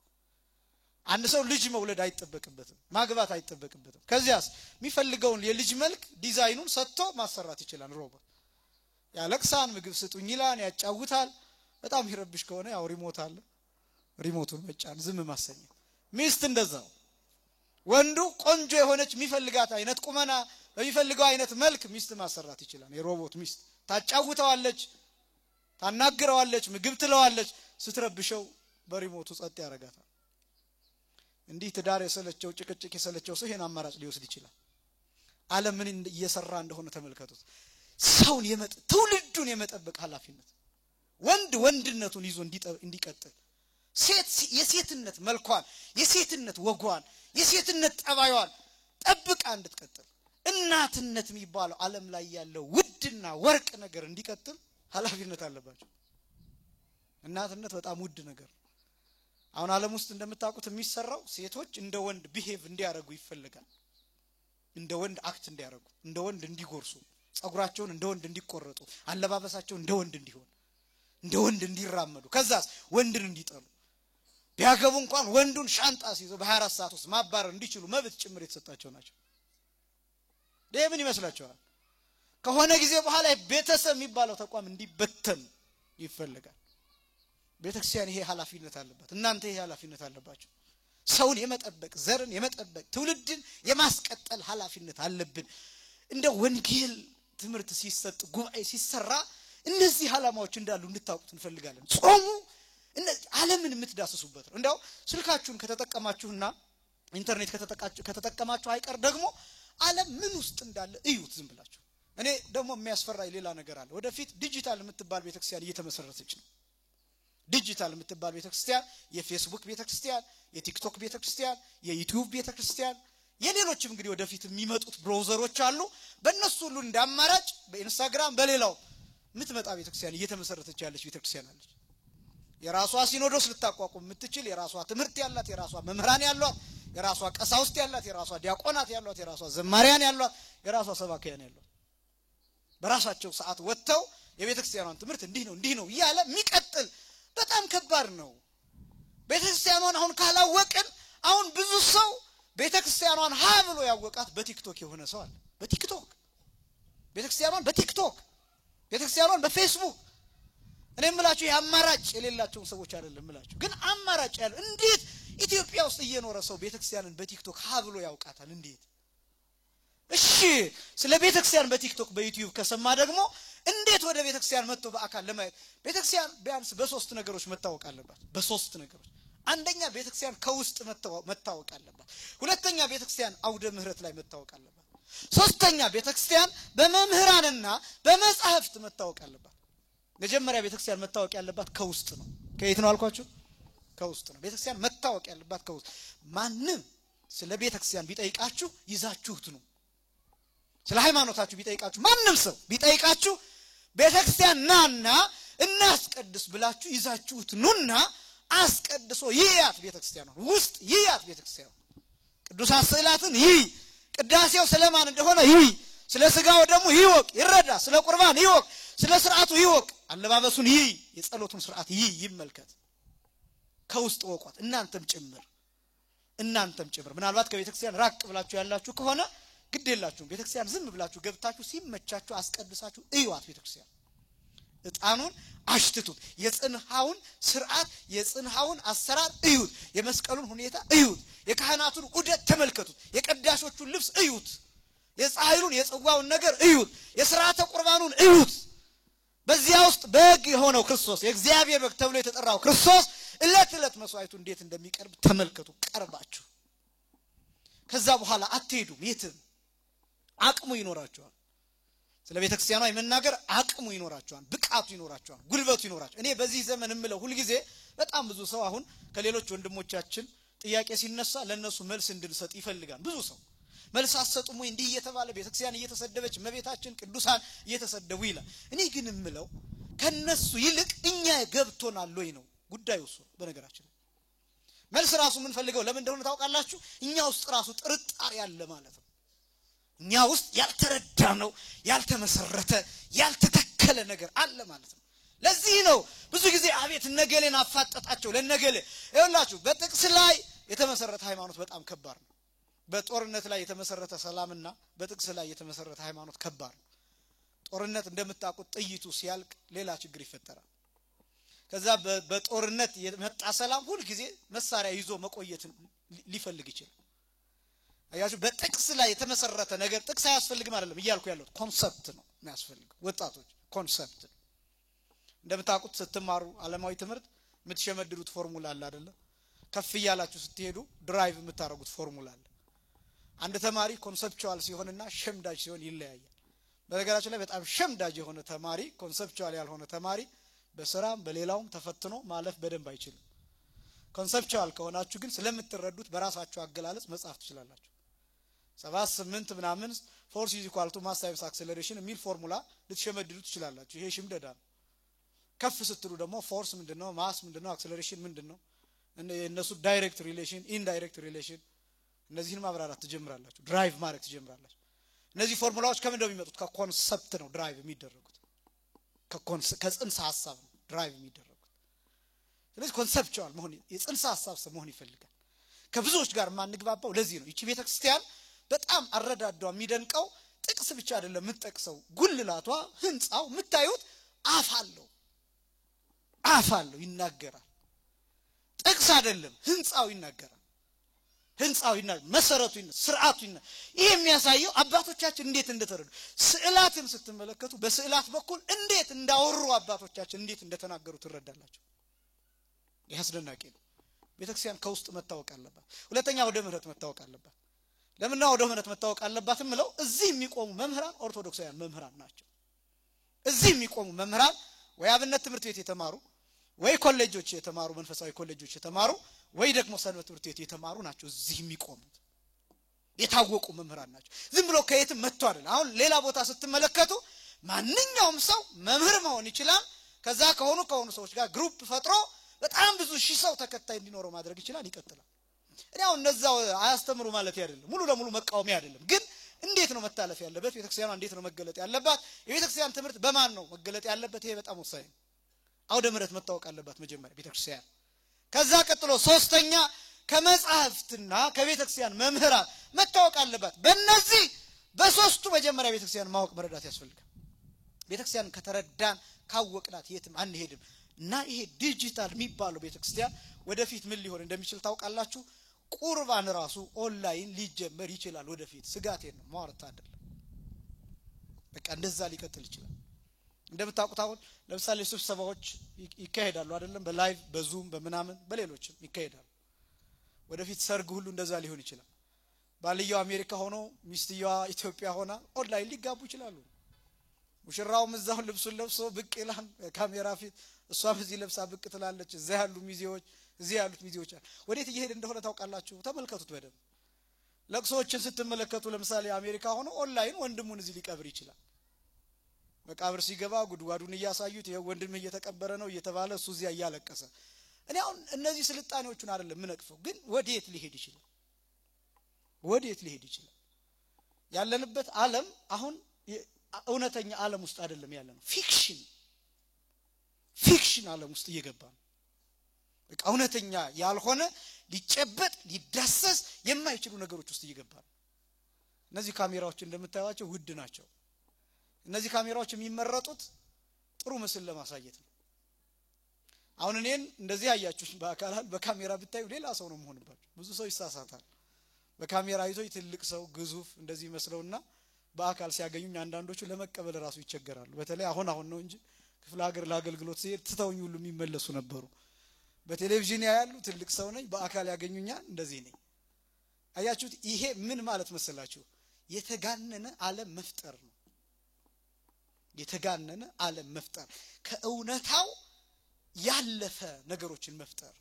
አንድ ሰው ልጅ መውለድ አይተበቅበትም፣ ማግባት አይተበቅበትም። ከዚያስ የሚፈልገውን የልጅ መልክ ዲዛይኑን ሰጥቶ ማሰራት ይችላል ሮቦት። ያለቅሳን ምግብ ስጡኝ ይላል፣ ያጫውታል። በጣም ይረብሽ ከሆነ ያው ሪሞት አለ፣ ሪሞቱን መጫን ዝም ማሰኘት። ሚስት እንደዛው ወንዱ ቆንጆ የሆነች የሚፈልጋት አይነት ቁመና በሚፈልገው አይነት መልክ ሚስት ማሰራት ይችላል። የሮቦት ሚስት ታጫውተዋለች፣ ታናግረዋለች፣ ምግብ ትለዋለች። ስትረብሸው በሪሞቱ ጸጥ ያረጋታል። እንዲህ ትዳር የሰለቸው ጭቅጭቅ የሰለቸው ሰው ይሄን አማራጭ ሊወስድ ይችላል። ዓለም ምን እየሰራ እንደሆነ ተመልከቱት። ሰውን ትውልዱን የመጠበቅ ኃላፊነት ወንድ ወንድነቱን ይዞ እንዲቀጥል፣ ሴት የሴትነት መልኳን የሴትነት ወጓን የሴትነት ጠባዩን ጠብቃ እንድትቀጥል እናትነት የሚባለው ዓለም ላይ ያለው ውድና ወርቅ ነገር እንዲቀጥል ኃላፊነት አለባቸው። እናትነት በጣም ውድ ነገር። አሁን ዓለም ውስጥ እንደምታውቁት የሚሰራው ሴቶች እንደ ወንድ ቢሄቭ እንዲያረጉ ይፈልጋል። እንደ ወንድ አክት እንዲያረጉ፣ እንደ ወንድ እንዲጎርሱ፣ ጸጉራቸውን እንደ ወንድ እንዲቆረጡ፣ አለባበሳቸው እንደ ወንድ እንዲሆን፣ እንደ ወንድ እንዲራመዱ፣ ከዛስ ወንድን እንዲጠሉ፣ ቢያገቡ እንኳን ወንዱን ሻንጣ ሲይዘው በ24 ሰዓት ውስጥ ማባረር እንዲችሉ መብት ጭምር የተሰጣቸው ናቸው። ምን ይመስላችኋል? ከሆነ ጊዜ በኋላ ቤተሰብ የሚባለው ተቋም እንዲበተን ይፈልጋል። ቤተክርስቲያን ይሄ ኃላፊነት አለባት። እናንተ ይሄ ኃላፊነት አለባችሁ። ሰውን የመጠበቅ፣ ዘርን የመጠበቅ፣ ትውልድን የማስቀጠል ኃላፊነት አለብን። እንደ ወንጌል ትምህርት ሲሰጥ፣ ጉባኤ ሲሰራ እነዚህ ዓላማዎች እንዳሉ እንድታውቁት እንፈልጋለን። ጾሙ እነዚህ ዓለምን የምትዳስሱበት ነው። እንደው ስልካችሁን ከተጠቀማችሁና ኢንተርኔት ከተጠቀማችሁ አይቀር ደግሞ ዓለም ምን ውስጥ እንዳለ እዩት ዝም ብላችሁ። እኔ ደግሞ የሚያስፈራኝ ሌላ ነገር አለ። ወደፊት ዲጂታል የምትባል ቤተክርስቲያን እየተመሰረተች ነው። ዲጂታል የምትባል ቤተክርስቲያን የፌስቡክ ቤተክርስቲያን፣ የቲክቶክ ቤተክርስቲያን፣ የዩቲዩብ ቤተክርስቲያን፣ የሌሎችም እንግዲህ ወደፊት የሚመጡት ብራውዘሮች አሉ። በእነሱ ሁሉ እንዳማራጭ በኢንስታግራም በሌላው የምትመጣ ቤተክርስቲያን እየተመሰረተች ያለች ቤተክርስቲያን አለች። የራሷ ሲኖዶስ ልታቋቁም የምትችል፣ የራሷ ትምህርት ያላት፣ የራሷ መምህራን ያሏት፣ የራሷ ቀሳውስት ያላት፣ የራሷ ዲያቆናት ያሏት፣ የራሷ ዘማሪያን ያሏት፣ የራሷ ሰባኪያን ያሏት፣ በራሳቸው ሰዓት ወጥተው የቤተክርስቲያኗን ትምህርት እንዲህ ነው እያለ የሚቀጥል በጣም ከባድ ነው። ቤተክርስቲያኗን አሁን ካላወቅን አሁን ብዙ ሰው ቤተክርስቲያኗን ሀ ብሎ ያወቃት በቲክቶክ የሆነ ሰው አለ። በቲክቶክ ቤተክርስቲያኗን በቲክቶክ ቤተክርስቲያኗን በፌስቡክ እኔ የምላችሁ የአማራጭ የሌላቸው ሰዎች አይደለም የምላችሁ፣ ግን አማራጭ ያለው እንዴት ኢትዮጵያ ውስጥ እየኖረ ሰው ቤተክርስቲያንን በቲክቶክ ሀ ብሎ ያውቃታል? እንዴት? እሺ ስለ ቤተክርስቲያን በቲክቶክ በዩቲዩብ ከሰማ ደግሞ እንዴት ወደ ቤተክርስቲያን መጥቶ በአካል ለማየት? ቤተክርስቲያን ቢያንስ በሶስት ነገሮች መታወቅ አለባት። በሶስት ነገሮች። አንደኛ ቤተክርስቲያን ከውስጥ መታወቅ አለባት። ሁለተኛ ቤተክርስቲያን አውደ ምህረት ላይ መታወቅ አለባት። ሶስተኛ ቤተክርስቲያን በመምህራንና በመጻሕፍት መታወቅ አለባት። መጀመሪያ ቤተክርስቲያን መታወቅ ያለባት ከውስጥ ነው። ከየት ነው አልኳችሁ? ከውስጥ ነው። ቤተክርስቲያን መታወቅ ያለባት ከውስጥ። ማንም ስለ ቤተክርስቲያን ቢጠይቃችሁ ይዛችሁት ነው። ስለ ሃይማኖታችሁ ቢጠይቃችሁ ማንም ሰው ቢጠይቃችሁ ቤተክርስቲያን ናና እናስቀድስ ብላችሁ ይዛችሁት ኑና አስቀድሶ ይያት ቤተክርስቲያን ነው። ውስጥ ይያት ቤተክርስቲያን ቅዱሳት ስዕላትን ይይ፣ ቅዳሴው ስለማን እንደሆነ ይይ፣ ስለ ስጋው ደግሞ ይወቅ ይረዳ፣ ስለ ቁርባን ይወቅ፣ ስለ ሥርዓቱ ይወቅ፣ አለባበሱን ይይ፣ የጸሎቱን ሥርዓት ይይ፣ ይመልከት። ከውስጥ ወቋት እናንተም ጭምር ምናልባት ከቤተክርስቲያን ራቅ ብላችሁ ያላችሁ ከሆነ ግድ የላችሁም። ቤተክርስቲያን ዝም ብላችሁ ገብታችሁ ሲመቻችሁ አስቀድሳችሁ እዩዋት። ቤተክርስቲያን ዕጣኑን አሽትቱት፣ የጽንሐውን ሥርዓት የጽንሐውን አሰራር እዩት፣ የመስቀሉን ሁኔታ እዩት፣ የካህናቱን ዑደት ተመልከቱት፣ የቀዳሾቹን ልብስ እዩት፣ የፀሐዩን የጽዋውን ነገር እዩት፣ የሥርዓተ ቁርባኑን እዩት። በዚያ ውስጥ በግ የሆነው ክርስቶስ የእግዚአብሔር በግ ተብሎ የተጠራው ክርስቶስ ዕለት መስዋዕቱ እንዴት እንደሚቀርብ ተመልከቱ ቀርባችሁ። ከዛ በኋላ አትሄዱም የትም። አቅሙ ይኖራቸዋል። ስለ ቤተክርስቲያኗ የመናገር አቅሙ ይኖራቸዋል፣ ብቃቱ ይኖራቸዋል፣ ጉልበቱ ይኖራቸዋል። እኔ በዚህ ዘመን እምለው ሁሉ ጊዜ በጣም ብዙ ሰው አሁን ከሌሎች ወንድሞቻችን ጥያቄ ሲነሳ ለነሱ መልስ እንድንሰጥ ይፈልጋል። ብዙ ሰው መልስ አሰጡም ወይ እንዲህ እየተባለ ቤተክርስቲያን እየተሰደበች እመቤታችን ቅዱሳን እየተሰደቡ ይላል። እኔ ግን እምለው ከነሱ ይልቅ እኛ ገብቶናል ወይ ነው ጉዳዩ እሱ። በነገራችን መልስ ራሱ ምን ፈልገው ለምን እንደሆነ ታውቃላችሁ? እኛ ውስጥ ራሱ ጥርጣሬ ያለ ማለት ነው። እኛ ውስጥ ያልተረዳ ነው፣ ያልተመሰረተ ያልተተከለ ነገር አለ ማለት ነው። ለዚህ ነው ብዙ ጊዜ አቤት ነገሌን አፋጠጣቸው ለነገሌ። ይኸውላችሁ በጥቅስ ላይ የተመሰረተ ሃይማኖት በጣም ከባድ ነው። በጦርነት ላይ የተመሰረተ ሰላምና በጥቅስ ላይ የተመሰረተ ሃይማኖት ከባድ ነው። ጦርነት እንደምታውቁት ጥይቱ ሲያልቅ ሌላ ችግር ይፈጠራል። ከዛ በጦርነት የመጣ ሰላም ሁሉ ጊዜ መሳሪያ ይዞ መቆየት ሊፈልግ ይችላል። አያችሁ በጥቅስ ላይ የተመሰረተ ነገር ጥቅስ አያስፈልግም አይደለም እያልኩ ያለው ኮንሰፕት ነው የሚያስፈልገው። ወጣቶች ኮንሰፕት እንደምታውቁት ስትማሩ ዓለማዊ ትምህርት የምትሸመድዱት ፎርሙላ አለ አይደለ? ከፍ ያላችሁ ስትሄዱ ድራይቭ የምታረጉት ፎርሙላ አለ። አንድ ተማሪ ኮንሰፕቹዋል ሲሆንና ሸምዳጅ ሲሆን ይለያያል። በነገራችን ላይ በጣም ሸምዳጅ የሆነ ተማሪ ኮንሰፕቹዋል ያልሆነ ተማሪ በስራም በሌላውም ተፈትኖ ማለፍ በደንብ አይችልም። ኮንሰፕቹዋል ከሆናችሁ ግን ስለምትረዱት በራሳችሁ አገላለጽ መጻፍ ትችላላችሁ። 78 ምናምን force is equal to mass times acceleration የሚል ፎርሙላ ልትሸመድዱ ትችላላችሁ ይሄ ሽምደዳ ከፍ ስትሉ ደግሞ ፎርስ ምንድነው ማስ ምንድነው አክሰለሬሽን ምንድነው እነሱ ዳይሬክት ሪሌሽን ኢንዳይሬክት ሪሌሽን እነዚህን ማብራራት ትጀምራላችሁ ድራይቭ ማድረግ ትጀምራላችሁ እነዚህ ፎርሙላዎች ከምን እንደሚመጡት ከኮንሰፕት ነው ድራይቭ የሚደረጉት ከጽንሰ ሐሳብ ነው ድራይቭ የሚደረጉት ስለዚህ ኮንሰፕቹዋል መሆን የጽንሰ ሐሳብ መሆን ይፈልጋል ከብዙዎች ጋር ማንግባባው ለዚህ ነው ይቺ ቤተክርስቲያን በጣም አረዳዷ የሚደንቀው ጥቅስ ብቻ አይደለም የምትጠቅሰው ጉልላቷ ህንጻው የምታዩት አፋለው ይናገራል ጥቅስ አይደለም ህንጻው ይናገራል መሰረቱ ስርዓቱ ይሄ የሚያሳየው አባቶቻችን እንዴት እንደተረዱ ስዕላትን ስትመለከቱ በስዕላት በኩል እንዴት እንዳወሩ አባቶቻችን እንዴት እንደተናገሩ ትረዳላችሁ ያስደናቂ ነው ቤተክርስቲያን ከውስጥ መታወቅ አለባት ሁለተኛ ወደ ምህረት መታወቅ አለባት ለምን ነው ወደ ምህረት መታወቅ አለባት ምለው እዚህ የሚቆሙ መምህራን ኦርቶዶክሳውያን መምህራን ናቸው እዚህ የሚቆሙ መምህራን ወይ አብነት ትምህርት ቤት የተማሩ ወይ ኮሌጆች የተማሩ መንፈሳዊ ኮሌጆች የተማሩ ወይ ደግሞ ሰንበት ትምህርት ቤት የተማሩ ናቸው እዚህ የሚቆሙት የታወቁ መምህራን ናቸው ዝም ብሎ ከየትም መጥቶ አይደል አሁን ሌላ ቦታ ስትመለከቱ ማንኛውም ሰው መምህር መሆን ይችላል ከዛ ከሆኑ ሰዎች ጋር ግሩፕ ፈጥሮ በጣም ብዙ ሺህ ሰው ተከታይ እንዲኖረው ማድረግ ይችላል ይቀጥላል እኛው እነዛው አያስተምሩ ማለት አይደለም ሙሉ ለሙሉ መቃወሚያ አይደለም ግን እንዴት ነው መታለፍ ያለበት ቤተክርስቲያኗ እንዴት ነው መገለጥ ያለባት የቤተክርስቲያን ትምህርት በማን ነው መገለጥ ያለበት ይሄ በጣም ወሳኝ ነው አውደ ምህረት መታወቅ አለባት መጀመሪያ ቤተክርስቲያን ከዛ ቀጥሎ ሶስተኛ ከመጻሕፍትና ከቤተክርስቲያን መምህራን መታወቅ አለባት በእነዚህ በሶስቱ መጀመሪያ ቤተክርስቲያን ማወቅ መረዳት ያስፈልጋል ቤተክርስቲያን ከተረዳን ካወቅናት የትም አንሄድም እና ይሄ ዲጂታል የሚባለው ቤተክርስቲያን ወደፊት ምን ሊሆን እንደሚችል ታውቃላችሁ ቁርባን ራሱ ኦንላይን ሊጀመር ይችላል ወደፊት ስጋቴ ነው ማውራት አይደለም በቃ እንደዛ ሊቀጥል ይችላል እንደምታውቁት አሁን ለምሳሌ ስብሰባዎች ይካሄዳሉ አይደለም በላይቭ በዙም በመናምን በሌሎችም ይካሄዳሉ ወደፊት ሰርግ ሁሉ እንደዛ ሊሆን ይችላል ባልየው አሜሪካ ሆኖ ሚስትየዋ ኢትዮጵያ ሆና ኦንላይን ሊጋቡ ይችላሉ ሙሽራውም እዛው ልብሱን ለብሶ ብቅ ይላል ካሜራ ፊት እሷም እዚህ ለብሳ ብቅ ትላለች እዛ ያሉ ሚዜዎች እዚህ ያሉት ሚዜዎች ወዴት እየሄደ እንደሆነ ታውቃላችሁ ተመልከቱት በደም ለቅሶችን ስትመለከቱ ለምሳሌ አሜሪካ ሆኖ ኦንላይን ወንድሙን እዚህ ሊቀብር ይችላል መቃብር ሲገባ ጉድጓዱን እያሳዩት ይሄ ወንድም እየተቀበረ ነው እየተባለ እሱ እዚያ እያለቀሰ እኔ አሁን እነዚህ ስልጣኔዎቹን አይደለም ምንቅፈው ግን ወዴት ሊሄድ ይችላል ያለንበት ዓለም አሁን እውነተኛ ዓለም ውስጥ አይደለም ያለነው ፊክሽን ዓለም ውስጥ እየገባ ነው በቃ እውነተኛ ያልሆነ ሊጨበጥ ሊዳሰስ የማይችሉ ነገሮች ውስጥ እየገባ ነው እነዚህ ካሜራዎች እንደምታዩዋቸው ውድ ናቸው እነዚህ ካሜራዎች የሚመረጡት ጥሩ ምስል ለማሳየት ነው አሁን እኔን እንደዚህ ያያችሁ በካሜራ ብታዩ ሌላ ሰው ነው መሆንባችሁ ብዙ ሰው ይሳሳታል በካሜራ ይዞ ትልቅ ሰው ግዙፍ እንደዚህ መስለውና በአካል ሲያገኙኝ አንዳንዶቹ ለመቀበል ራሱ ይቸገራሉ በተለይ አሁን ነው እንጂ ክፍለ ሀገር ለአገልግሎት ሲሄድ ትተውኝ ሁሉ የሚመለሱ ነበሩ በቴሌቪዥን ያያሉ ትልቅ ሰው ነኝ በአካል ያገኙኛል እንደዚህ ነኝ አያችሁት ይሄ ምን ማለት መሰላችሁ የተጋነነ ዓለም መፍጠር ነው የተጋነነ ዓለም መፍጠር ከእውነታው ያለፈ ነገሮችን መፍጠር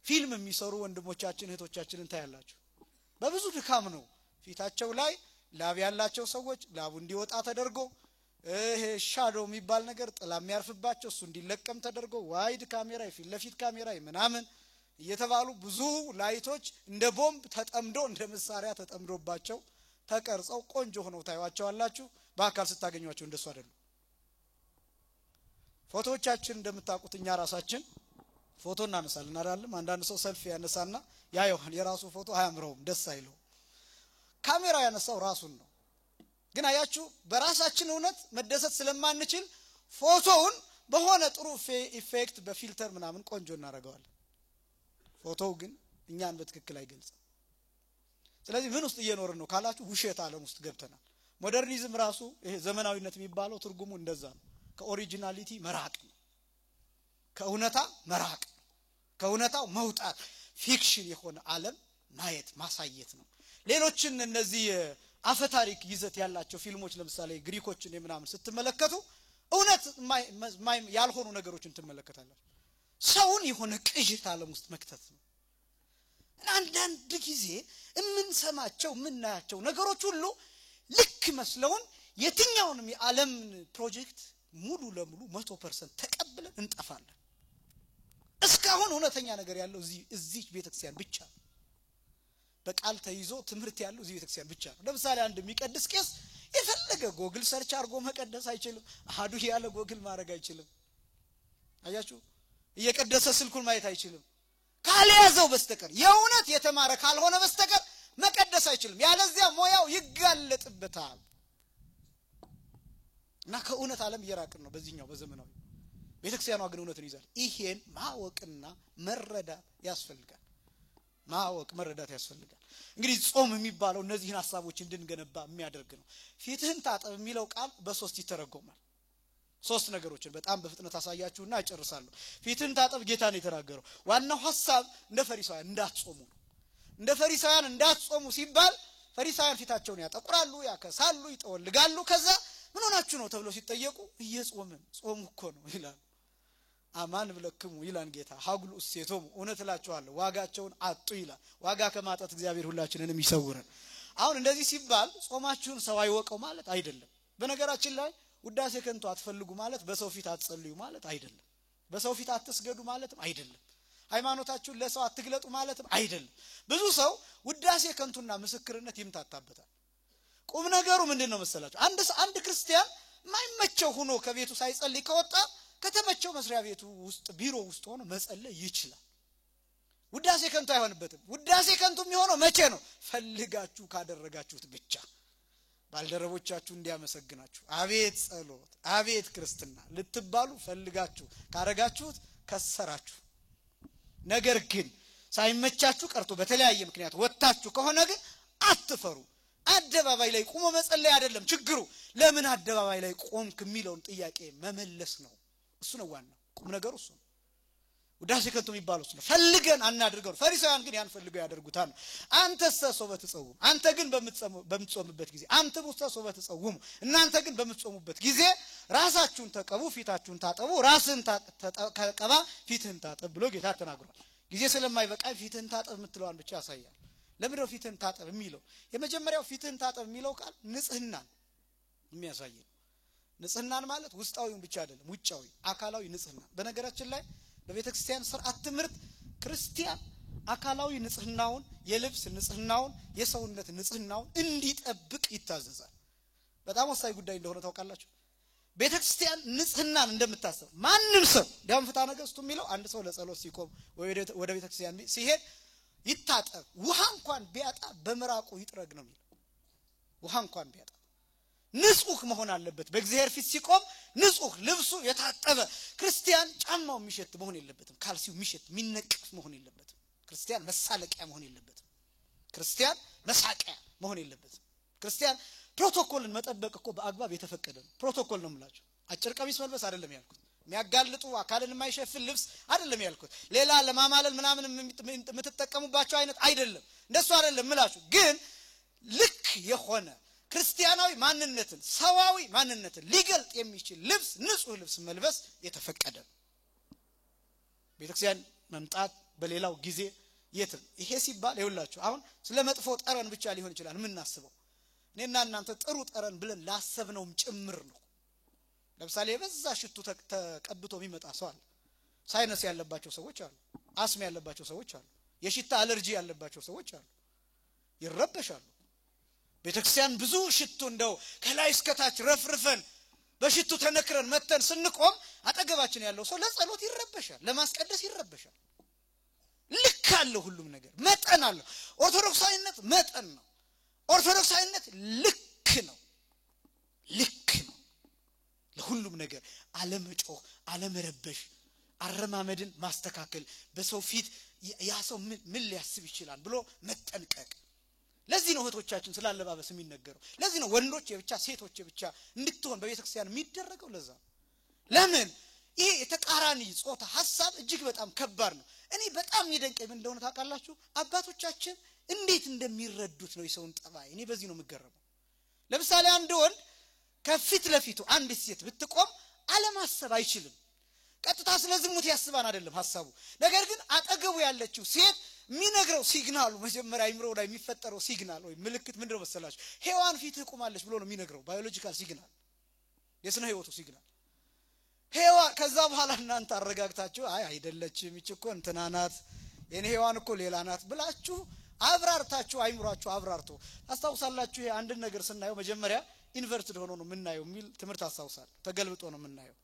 ፊልም የሚሰሩ ወንድሞቻችን እህቶቻችንን ታያላችሁ በብዙ ድካም ነው ፊታቸው ላይ ላብ ያላቸው ሰዎች ላቡ እንዲወጣ ተደርጎ ይሄ ሻዶው የሚባል ነገር ጥላ የሚያርፍባቸው እሱ እንዲለቀም ተደርጎ ዋይድ ካሜራ ፊት ለፊት ካሜራ ምናምን እየተባሉ ብዙ ላይቶች እንደ ቦምብ ተጠምዶ እንደ መሳሪያ ተጠምዶባቸው ተቀርጸው ቆንጆ ሆነው ታዩዋቸዋላችሁ በአካል ስታገኙዋቸው እንደሱ አይደለም ፎቶዎቻችን እንደምታውቁትኛ ራሳችን ፎቶ እናነሳለን አይደለም አንዳንድ ሰው ሰልፊ ያነሳና ያየዋል የራሱ ፎቶ አያምረውም ደስ አይለው ካሜራ ያነሳው ራሱን ነው ግን አያችሁ በራሳችን እውነት መደሰት ስለማንችል ፎቶውን በሆነ ጥሩ ኢፌክት በፊልተር ምናምን ቆንጆ እናደርገዋለን ፎቶው ግን እኛን በትክክል አይገልጽም ስለዚህ ምን ውስጥ እየኖርን ነው ካላችሁ ውሸት ዓለም ውስጥ ገብተናል ሞደርኒዝም ራሱ ይሄ ዘመናዊነት የሚባለው ትርጉሙ እንደዛ ነው ከኦሪጂናሊቲ መራቅ ነው ከእውነታ መራቅ ከእውነታው መውጣት ፊክሽን የሆነ ዓለም ማየት ማሳየት ነው ሌሎችን እነዚህ አፈታሪክ ይዘት ያላቸው ፊልሞች ለምሳሌ ግሪኮችን የምናምን ስትመለከቱ እውነት ያልሆኑ ነገሮችን ትመለከታላችሁ ሰውን የሆነ ቅጅት ዓለም ውስጥ መክተት ነው አንዳንድ ጊዜ እምንሰማቸው ምናያቸው ነገሮች ሁሉ ልክ መስለውን የትኛውንም የዓለም ፕሮጀክት ሙሉ ለሙሉ 100% ተቀብለን እንጠፋለን። እስካሁን እውነተኛ ነገር ያለው እዚህ ቤተክርስቲያን ብቻ ነው። በቃል ተይዞ ትምህርት ያለው እዚህ ቤተክርስቲያን ብቻ ነው። ለምሳሌ አንድ የሚቀድስ ቄስ የፈለገ ጎግል ሰርች አድርጎ መቀደስ አይችልም። አሃዱ ያለ ጎግል ማድረግ አይችልም። አያችሁ እየቀደሰ ስልኩን ማየት አይችልም። ካልያዘው በስተቀር የእውነት የተማረ ካልሆነ በስተቀር መቀደስ አይችልም። ያለዚያ ሞያው ይጋለጥበታል። እና ከእውነት ዓለም እየራቅን ነው በዚህኛው በዘመናዊ ቤተክርስቲያኗ ግን እውነትን ይዛል። ይሄን ማወቅና መረዳት ያስፈልጋል። ማወቅ መረዳት ያስፈልጋል። እንግዲህ ጾም የሚባለው እነዚህን ሐሳቦች እንድንገነባ የሚያደርግ ነው። ፊትህን ታጠብ የሚለው ቃል በሶስት ይተረጎማል። ሶስት ነገሮችን በጣም በፍጥነት አሳያችሁና እጨርሳለሁ። ፊትህን ታጠብ ጌታ ነው የተናገረው። ዋናው ሐሳብ እንደ ፈሪሳውያን እንዳትጾሙ ነው። እንደ ፈሪሳውያን እንዳትጾሙ ሲባል ፈሪሳውያን ፊታቸውን ያጠቁራሉ፣ ያከሳሉ፣ ይጠወልጋሉ። ከዛ ምን ሆናችሁ ነው ተብለው ሲጠየቁ እየጾምን ጾሙ እኮ ነው ይላል። አማን ብለክሙ ይላል ጌታ ሀጉሉ እሴቶሙ እውነት እላችኋለሁ ዋጋቸውን አጡ ይላል። ዋጋ ከማጣት እግዚአብሔር ሁላችንንም ይሰውረን። አሁን እንደዚህ ሲባል ጾማችሁን ሰው አይወቀው ማለት አይደለም። በነገራችን ላይ ውዳሴ ከንቱ አትፈልጉ ማለት በሰው ፊት አትጸልዩ ማለት አይደለም። በሰው ፊት አትስገዱ ማለትም አይደለም። ሃይማኖታችሁን ለሰው አትግለጡ ማለትም አይደለም። ብዙ ሰው ውዳሴ ከንቱና ምስክርነት ይምታታበታል። ቁም ነገሩ ምንድነው መሰላችሁ? አንድ ክርስቲያን ማይመቸው ሆኖ ከቤቱ ሳይጸልይ ከወጣ ከተመቸው መስሪያ ቤቱ ውስጥ ቢሮ ውስጥ ሆኖ መጸለይ ይችላል። ውዳሴ ከንቱ አይሆንበትም። ውዳሴ ከንቱ የሚሆነው መቼ ነው? ፈልጋችሁ ካደረጋችሁት ብቻ። ባልደረቦቻችሁ እንዲያመሰግናችሁ አቤት ጸሎት አቤት ክርስትና ልትባሉ ፈልጋችሁ ካረጋችሁት ከሰራችሁ። ነገር ግን ሳይመቻችሁ ቀርቶ በተለያየ ምክንያት ወጣችሁ ከሆነ ግን አትፈሩ። አደባባይ ላይ ቆሞ መጸለይ አይደለም ችግሩ። ለምን አደባባይ ላይ ቆምክ የሚለውን ጥያቄ መመለስ ነው። እሱ ነው ዋናው ቁም ነገሩ እሱ ነው። ውዳሴ ከንቱ የሚባለው እሱ ነው። ፈልገን አናድርገው። ፈሪሳውያን ግን ያን ፈልገው ያደርጉታል። አንተስ ሶበት ጸውሙ አንተ ግን በምትጾምበት ጊዜ አንተ ሶበት ጸውሙ እናንተ ግን በምትጾሙበት ጊዜ ራሳችሁን ተቀቡ ፊታችሁን ታጠቡ ራስን ተቀባ ፊትህን ታጠብ ብሎ ጌታ ተናግሯል። ጊዜ ስለማይበቃ ፊትህን ታጠብ የምትለዋን ብቻ ያሳያል። ለምን ነው ፊትህን ታጠብ የሚለው? የመጀመሪያው ፊትህን ታጠብ የሚለው ቃል ንጽህናን የሚያሳይ ነው። ንጽህናን ማለት ውስጣዊውን ብቻ አይደለም ውጫዊ አካላዊ ንጽህና። በነገራችን ላይ በቤተክርስቲያን ሥርዓት ትምህርት ክርስቲያን አካላዊ ንጽህናውን የልብስ ንጽህናውን የሰውነት ንጽህናውን እንዲጠብቅ ይታዘዛል። በጣም ወሳኝ ጉዳይ እንደሆነ ታውቃላችሁ። ቤተክርስቲያን ንጽህናን እንደምታስብ ማንም ሰው ዳም ፍታ ነገስቱ የሚለው አንድ ሰው ለጸሎት ሲቆም ወደ ቤተክርስቲያን ሲሄድ ይታጠብ ውሃ እንኳን ቢያጣ በመራቁ ይጥረግ ነው የሚለው። ውሃ እንኳን ቢያጣ ንጹህ መሆን አለበት። በእግዚአብሔር ፊት ሲቆም ንጹህ ልብሱ የታጠበ ክርስቲያን ጫማው የሚሸት መሆን የለበትም። ካልሲው የሚሸት የሚነቀፍ መሆን የለበትም። ክርስቲያን መሳለቂያ መሆን የለበትም። ክርስቲያን መሳቂያ መሆን የለበትም። ክርስቲያን ፕሮቶኮልን መጠበቅ እኮ በአግባብ የተፈቀደ ነው። ፕሮቶኮል ነው የምላችሁ። አጭር ቀሚስ መልበስ አይደለም ያልኩት። የሚያጋልጡ አካልን የማይሸፍን ልብስ አይደለም ያልኩት። ሌላ ለማማለል ምናምን የምትጠቀሙባቸው አይነት አይደለም። እንደሱ አይደለም ምላችሁ። ግን ልክ የሆነ ክርስቲያናዊ ማንነትን ሰዋዊ ማንነትን ሊገልጥ የሚችል ልብስ ንጹህ ልብስ መልበስ የተፈቀደ ነው። ቤተክርስቲያን መምጣት በሌላው ጊዜ የትም ይሄ ሲባል ይውላችሁ አሁን ስለ መጥፎ ጠረን ብቻ ሊሆን ይችላል ምናስበው። እኔና እናንተ ጥሩ ጠረን ብለን ላሰብነውም ጭምር ነው። ለምሳሌ በዛ ሽቱ ተቀብቶ የሚመጣ ሰው አለ። ሳይነስ ያለባቸው ሰዎች አሉ። አስም ያለባቸው ሰዎች አሉ። የሽታ አለርጂ ያለባቸው ሰዎች አሉ። ይረበሻሉ። ቤተክርስቲያን ብዙ ሽቱ እንደው ከላይ እስከ ታች ረፍርፈን በሽቱ ተነክረን መተን ስንቆም አጠገባችን ያለው ሰው ለጸሎት ይረበሻል፣ ለማስቀደስ ይረበሻል። ልክ አለው ሁሉም ነገር መጠን አለው። ኦርቶዶክሳዊነት መጠን ነው። ኦርቶዶክሳዊነት ልክ ነው። ልክ ነው። ለሁሉም ነገር አለመጮህ፣ አለመረበሽ፣ አረማመድን ማስተካከል፣ በሰው ፊት ያ ሰው ምን ሊያስብ ይችላል ብሎ መጠንቀቅ። ለዚህ ነው እህቶቻችን ስላለባበስ የሚነገረው። ለዚህ ነው ወንዶች የብቻ ሴቶች የብቻ እንድትሆን በቤተክርስቲያን የሚደረገው። ለዛ ለምን ይሄ የተቃራኒ ጾታ ሐሳብ እጅግ በጣም ከባድ ነው። እኔ በጣም ይደንቀኝ ምን እንደሆነ ታውቃላችሁ? አባቶቻችን እንዴት እንደሚረዱት ነው የሰውን ጠባይ። እኔ በዚህ ነው የምገረመው። ለምሳሌ አንድ ወንድ ከፊት ለፊቱ አንድ ሴት ብትቆም አለማሰብ አይችልም። ቀጥታ ስለ ዝሙት ያስባን አይደለም ሐሳቡ። ነገር ግን አጠገቡ ያለችው ሴት የሚነግረው ሲግናሉ መጀመሪያ አይምሮ ላይ የሚፈጠረው ሲግናል ወይ ምልክት ምንድነው መሰላችሁ ሔዋን ፊትህ ቆማለች ብሎ ነው የሚነግረው ባዮሎጂካል ሲግናል የስነ ህይወቱ ሲግናል ሔዋን ከዛ በኋላ እናንተ አረጋግታችሁ አይ አይደለችም እቺ እኮ እንትና ናት የኔ ሔዋን እኮ ሌላ ናት ብላችሁ አብራርታችሁ አይምሯችሁ አብራርቶ አስተውሳላችሁ ይሄ አንድ ነገር ስናየው መጀመሪያ ኢንቨርትድ ሆኖ ነው የምናየው ሚል ትምርት አስተውሳል ተገልብጦ ነው የምናየው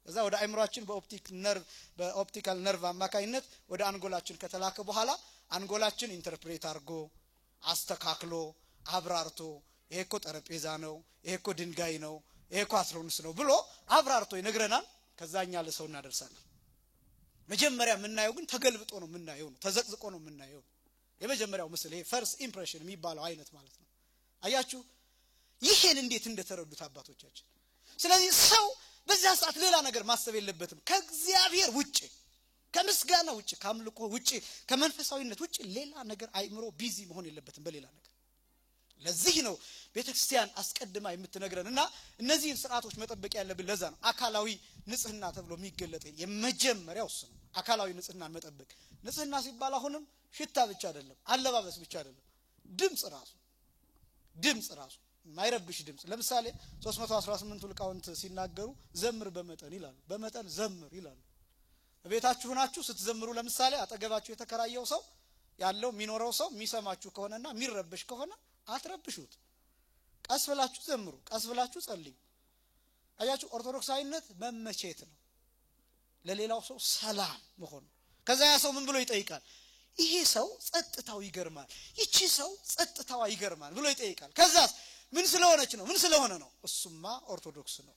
እዛ ወደ አይምሯችን በኦፕቲካል ነርቭ አማካይነት ወደ አንጎላችን ከተላከ በኋላ አንጎላችን ኢንተርፕሬት አድርጎ አስተካክሎ አብራርቶ ይሄ እኮ ጠረጴዛ ነው ይሄ እኮ ድንጋይ ነው ይሄ እኮ አትሮንስ ነው ብሎ አብራርቶ ይነግረናል ከዛኛ ለሰው እናደርሳለን መጀመሪያ የምናየው ግን ተገልብጦ ነው የምናየው ነው ተዘቅዝቆ ነው የምናየው የመጀመሪያው ምስል ይሄ ፈርስት ኢምፕሬሽን የሚባለው አይነት ማለት ነው አያችሁ ይሄን እንዴት እንደተረዱት አባቶቻችን ስለዚህ ሰው በዛ ሰዓት ሌላ ነገር ማሰብ የለበትም ከእግዚአብሔር ውጪ ከምስጋና ውጪ ከአምልኮ ውጪ ከመንፈሳዊነት ውጪ ሌላ ነገር አይምሮ ቢዚ መሆን የለበትም በሌላ ነገር ለዚህ ነው ቤተክርስቲያን አስቀድማ የምትነግረንና እነዚህን ስርዓቶች መጠበቅ ያለብን ለዛ ነው አካላዊ ንጽህና ተብሎ የሚገለጥ የመጀመሪያው እሱ ነው አካላዊ ንጽህናን መጠበቅ ንጽህና ሲባል አሁንም ሽታ ብቻ አይደለም አለባበስ ብቻ አይደለም ድምጽ ራሱ ማይረብሽ ድምጽ ለምሳሌ 318 ሊቃውንት ሲናገሩ ዘምር በመጠን ይላሉ በመጠን ዘምር ይላሉ ቤታችሁ ናችሁ ስትዘምሩ ለምሳሌ አጠገባችሁ የተከራየው ሰው ያለው የሚኖረው ሰው የሚሰማችሁ ከሆነና የሚረብሽ ከሆነ አትረብሹት ቀስ ብላችሁ ዘምሩ ቀስ ብላችሁ ጸልዩ አያችሁ ኦርቶዶክሳዊነት መመቸት ነው ለሌላው ሰው ሰላም መሆን ከዛ ያ ሰው ምን ብሎ ይጠይቃል ይሄ ሰው ጸጥታው ይገርማል ይቺ ሰው ጸጥታዋ ይገርማል ብሎ ይጠይቃል ከዛስ ምን ስለሆነች ነው ምን ስለሆነ ነው እሱማ ኦርቶዶክስ ነው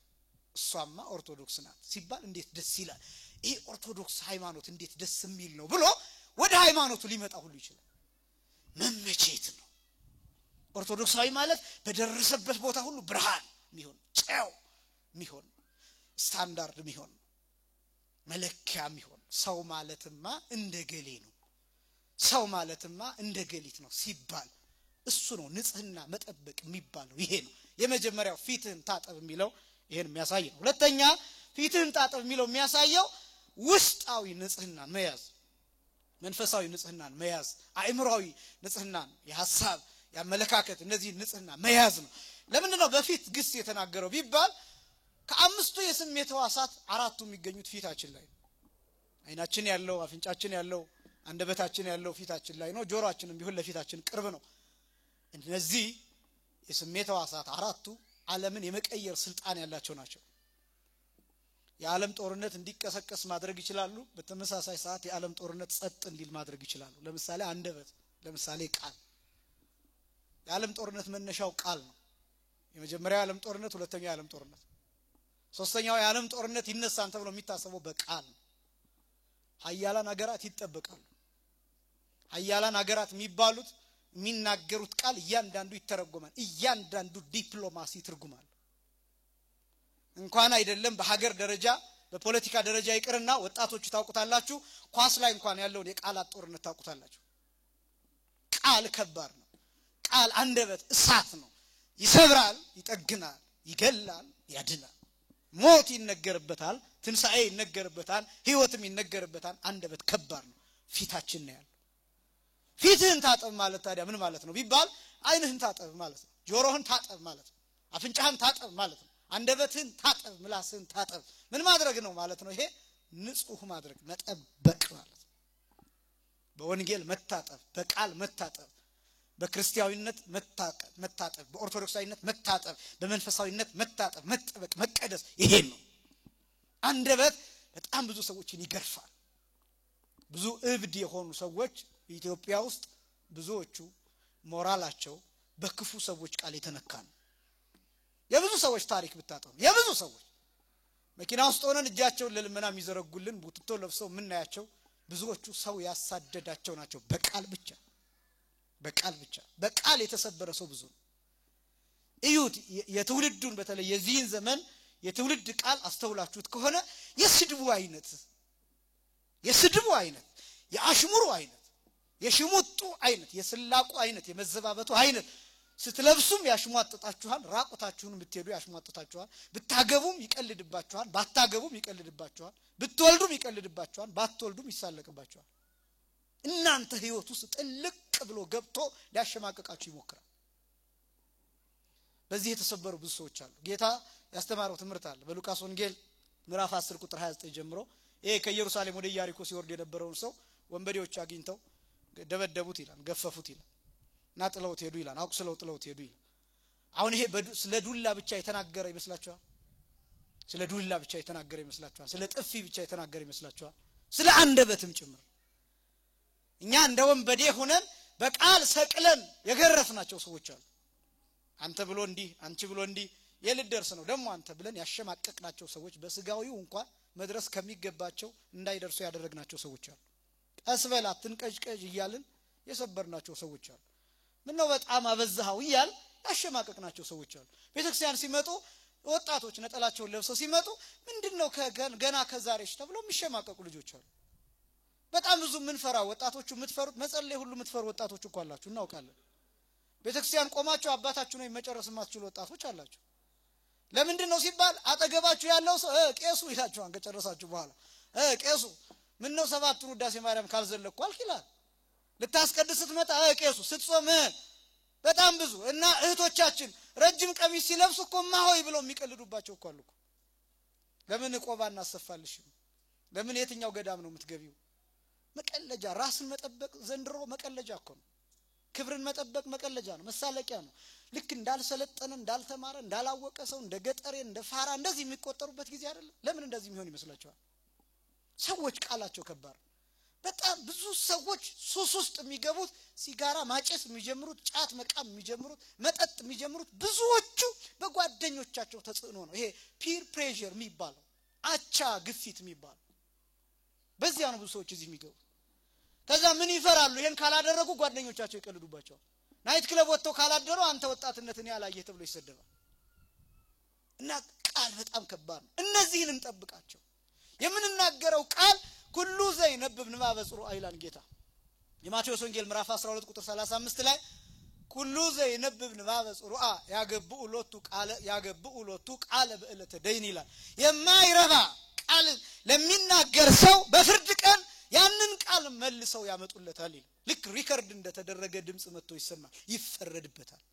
እሷማ ኦርቶዶክስ ናት ሲባል እንዴት ደስ ይላል ይሄ ኦርቶዶክስ ሃይማኖት እንዴት ደስ የሚል ነው ብሎ ወደ ሃይማኖቱ ሊመጣ ሁሉ ይችላል መመቸት ነው ኦርቶዶክሳዊ ማለት በደረሰበት ቦታ ሁሉ ብርሃን የሚሆን ጨው የሚሆን ስታንዳርድ የሚሆን መለኪያ የሚሆን ሰው ማለትማ እንደገሌ ነው ሰው ማለትማ እንደገሊት ነው ሲባል እሱ ነው ንጽህና መጠበቅ የሚባለው ይሄ ነው የመጀመሪያው ፊትህን ታጠብ የሚለው ይሄን የሚያሳይ ነው ሁለተኛ ፊትህን ታጠብ የሚለው የሚያሳየው ውስጣዊ ንጽህናን መያዝ መንፈሳዊ ንጽህናን መያዝ አእምሮአዊ ንጽህናን የሐሳብ ያመለካከት እነዚህ ንጽህና መያዝ ነው ለምን ነው በፊት ግስ የተናገረው ቢባል ከአምስቱ የስሜት ሕዋሳት አራቱ የሚገኙት ፊታችን ላይ አይናችን ያለው አፍንጫችን ያለው አንደበታችን ያለው ፊታችን ላይ ነው ጆሮአችንም ቢሆን ለፊታችን ቅርብ ነው እነዚህ የስሜት ሕዋሳት አራቱ ዓለምን የመቀየር ስልጣን ያላቸው ናቸው የዓለም ጦርነት እንዲቀሰቀስ ማድረግ ይችላሉ በተመሳሳይ ሰዓት የዓለም ጦርነት ጸጥ እንዲል ማድረግ ይችላሉ ለምሳሌ አንደበት ለምሳሌ ቃል የዓለም ጦርነት መነሻው ቃል ነው የመጀመሪያው የዓለም ጦርነት ሁለተኛው የዓለም ጦርነት ሶስተኛው የዓለም ጦርነት ይነሳን ተብሎ የሚታሰበው በቃል ኃያላን ሀገራት ይጠበቃሉ ኃያላን ሀገራት የሚባሉት የሚናገሩት ቃል እያንዳንዱ ይተረጎማል እያንዳንዱ ዲፕሎማሲ ትርጉማል እንኳን አይደለም በሀገር ደረጃ በፖለቲካ ደረጃ ይቅርና ወጣቶቹ ታውቁታላችሁ ኳስ ላይ እንኳን ያለው የቃላት ጦርነት ታውቁታላችሁ ቃል ከባድ ነው ቃል አንደበት እሳት ነው ይሰብራል ይጠግናል ይገላል ያድናል ሞት ይነገርበታል ትንሳኤ ይነገርበታል ህይወትም ይነገርበታል አንደበት ከባድ ነው ፊታችን ነው ያለው ፊትህን ታጠብ ማለት ታዲያ ምን ማለት ነው ቢባል አይንህን ታጠብ ማለት ነው ጆሮህን ታጠብ ማለት ነው አፍንጫህን ታጠብ ማለት ነው አንደበትህን ታጠብ ምላስህን ታጠብ ምን ማድረግ ነው ማለት ነው ይሄ ንጹህ ማድረግ መጠበቅ ማለት ነው በወንጌል መታጠብ በቃል መታጠብ በክርስቲያናዊነት መታጠብ በኦርቶዶክሳዊነት መታጠብ በመንፈሳዊነት መታጠብ መጠበቅ መቀደስ ይሄ ነው አንደበት በጣም ብዙ ሰዎችን ይገርፋል ብዙ እብድ የሆኑ ሰዎች ኢትዮጵያ ውስጥ ብዙዎቹ ሞራላቸው በክፉ ሰዎች ቃል የተነካ ነው የብዙ ሰዎች ታሪክ ብታጠው የብዙ ሰዎች መኪና ውስጥ ሆነን እጃቸውን ለልመና የሚዘረጉልን ቡትቶ ለብሰው ምናያቸው ብዙዎቹ ሰው ያሳደዳቸው ናቸው በቃል ብቻ በቃል የተሰበረ ሰው ብዙ እዩት የትውልዱን በተለይ የዚህን ዘመን የትውልድ ቃል አስተውላችሁት ከሆነ የስድቡ አይነት የአሽሙሩ አይነት የሽሙጡ አይነት የስላቁ አይነት የመዘባበቱ አይነት ስትለብሱም ያሽሟጥጣችኋል ራቆታችሁን ብትሄዱ ያሽሟጥጣችኋል ብታገቡም ይቀልድባችኋል ባታገቡም ይቀልድባችኋል ብትወልዱም ይቀልድባችኋል ባትወልዱም ይሳለቅባችኋል እናንተ ህይወት ውስጥ ጥልቅ ብሎ ገብቶ ሊያሸማቀቃችሁ ይሞክራል። በዚህ የተሰበሩ ብዙ ሰዎች አሉ። ጌታ ያስተማረው ትምህርት አለ በሉቃስ ወንጌል ምዕራፍ 10 ቁጥር 29 ጀምሮ ይሄ ከኢየሩሳሌም ወደ ኢያሪኮ ሲወርድ የነበረውን ሰው ወንበዴዎች አግኝተው ደበደቡት ይላል፣ ገፈፉት ይላል እና ጥለውት ሄዱ ይላል፣ አቁስለው ጥለውት ሄዱ ይላል። አሁን ይሄ ስለ ዱላ ብቻ የተናገረ ይመስላችኋል? ስለ ዱላ ብቻ የተናገረ ይመስላችኋል? ስለ ጥፊ ብቻ የተናገረ ይመስላችኋል? ስለ አንደበትም ጭምር እኛ እንደ ወንበዴ ሆነን በቃል ሰቅለን የገረፍናቸው ሰዎች አሉ። አንተ ብሎ እንዲህ አንቺ ብሎ እንዲህ የልደርስ ነው ደሞ አንተ ብለን ያሸማቀቅናቸው ሰዎች በስጋዊው እንኳን መድረስ ከሚገባቸው እንዳይደርሱ ያደረግናቸው ሰዎች አሉ። ቀስበል አትንቀጭቀጭ ይያልን የሰበርናቸው ሰዎች አሉ። ምን ነው በጣም አበዛው ይያል ያሸማቀቅናቸው ሰዎች አሉ። ቤተክርስቲያን ሲመጡ ወጣቶች ነጠላቸውን ለብሰው ሲመጡ ምንድነው ገና ከዛሬሽ ተብሎ የሚሸማቀቁ ልጆች አሉ። በጣም ብዙ ምን ፈራው ወጣቶቹ ምትፈሩት መጸለይ ሁሉ ምትፈሩ ወጣቶች እኮ አላችሁ እናውቃለን። ቤተክርስቲያን ቆማችሁ አባታችሁ ነው መጨረስ ማትችሉ ወጣቶች አላችሁ። ለምንድነው ሲባል አጠገባችሁ ያለው ሰው ቄሱ ይላችኋል ከጨረሳችሁ በኋላ ቄሱ ምን ነው ሰባቱን ውዳሴ ማርያም ካልዘለኩ አልኪላል ልታስቀድስ ስትመጣ ቄሱ ስትጾም በጣም ብዙ እና እህቶቻችን ረጅም ቀሚስ ሲለብሱ እኮ ማሆይ ብለው የሚቀልዱባቸው እኮ አሉ እኮ። ለምን ቆባና አሰፋልሽ? ለምን የትኛው ገዳም ነው የምትገቢው? መቀለጃ ራስን መጠበቅ ዘንድሮ መቀለጃ እኮ ነው። ክብርን መጠበቅ መቀለጃ ነው፣ መሳለቂያ ነው። ልክ እንዳልሰለጠነ እንዳልተማረ እንዳላወቀ ሰው እንደ ገጠሬ እንደ ፋራ እንደዚህ የሚቆጠሩበት ጊዜ አይደለም። ለምን እንደዚህ የሚሆን ይመስላችኋል? ሰዎች ቃላቸው ከባድ። በጣም ብዙ ሰዎች ሱስ ውስጥ የሚገቡት ሲጋራ ማጨስ የሚጀምሩት ጫት መቃም የሚጀምሩት መጠጥ የሚጀምሩት ብዙዎቹ በጓደኞቻቸው ተጽዕኖ ነው። ይሄ ፒር ፕሬሸር የሚባለው አቻ ግፊት የሚባለው በዚያ ነው ብዙ ሰዎች እዚህ የሚገቡ። ከዛ ምን ይፈራሉ? ይሄን ካላደረጉ ጓደኞቻቸው ይቀልዱባቸዋል። ናይት ክለብ ወጥተው ካላደሩ አንተ ወጣትነትን ያላየህ ተብሎ ይሰደባል። እና ቃል በጣም ከባድ ነው። እነዚህን እንጠብቃቸው። የምንናገረው ቃል ኩሉ ዘይነብብ ንባበ ጽሩዕ አይላን ጌታ። የማቴዎስ ወንጌል ምዕራፍ 12 ቁጥር 35 ላይ ኩሉ ዘይነብብ ንባበ ጽሩዕ ያገብኡ ሎቱ ቃለ በእለተ ደይን ይላል። የማይረባ ቃል ለሚናገር ሰው በፍርድ ቀን ያንን ቃል መልሰው ያመጡለታል ይላል። ልክ ሪከርድ እንደተደረገ ድምጽ መጥቶ ይሰማል፣ ይፈረድበታል።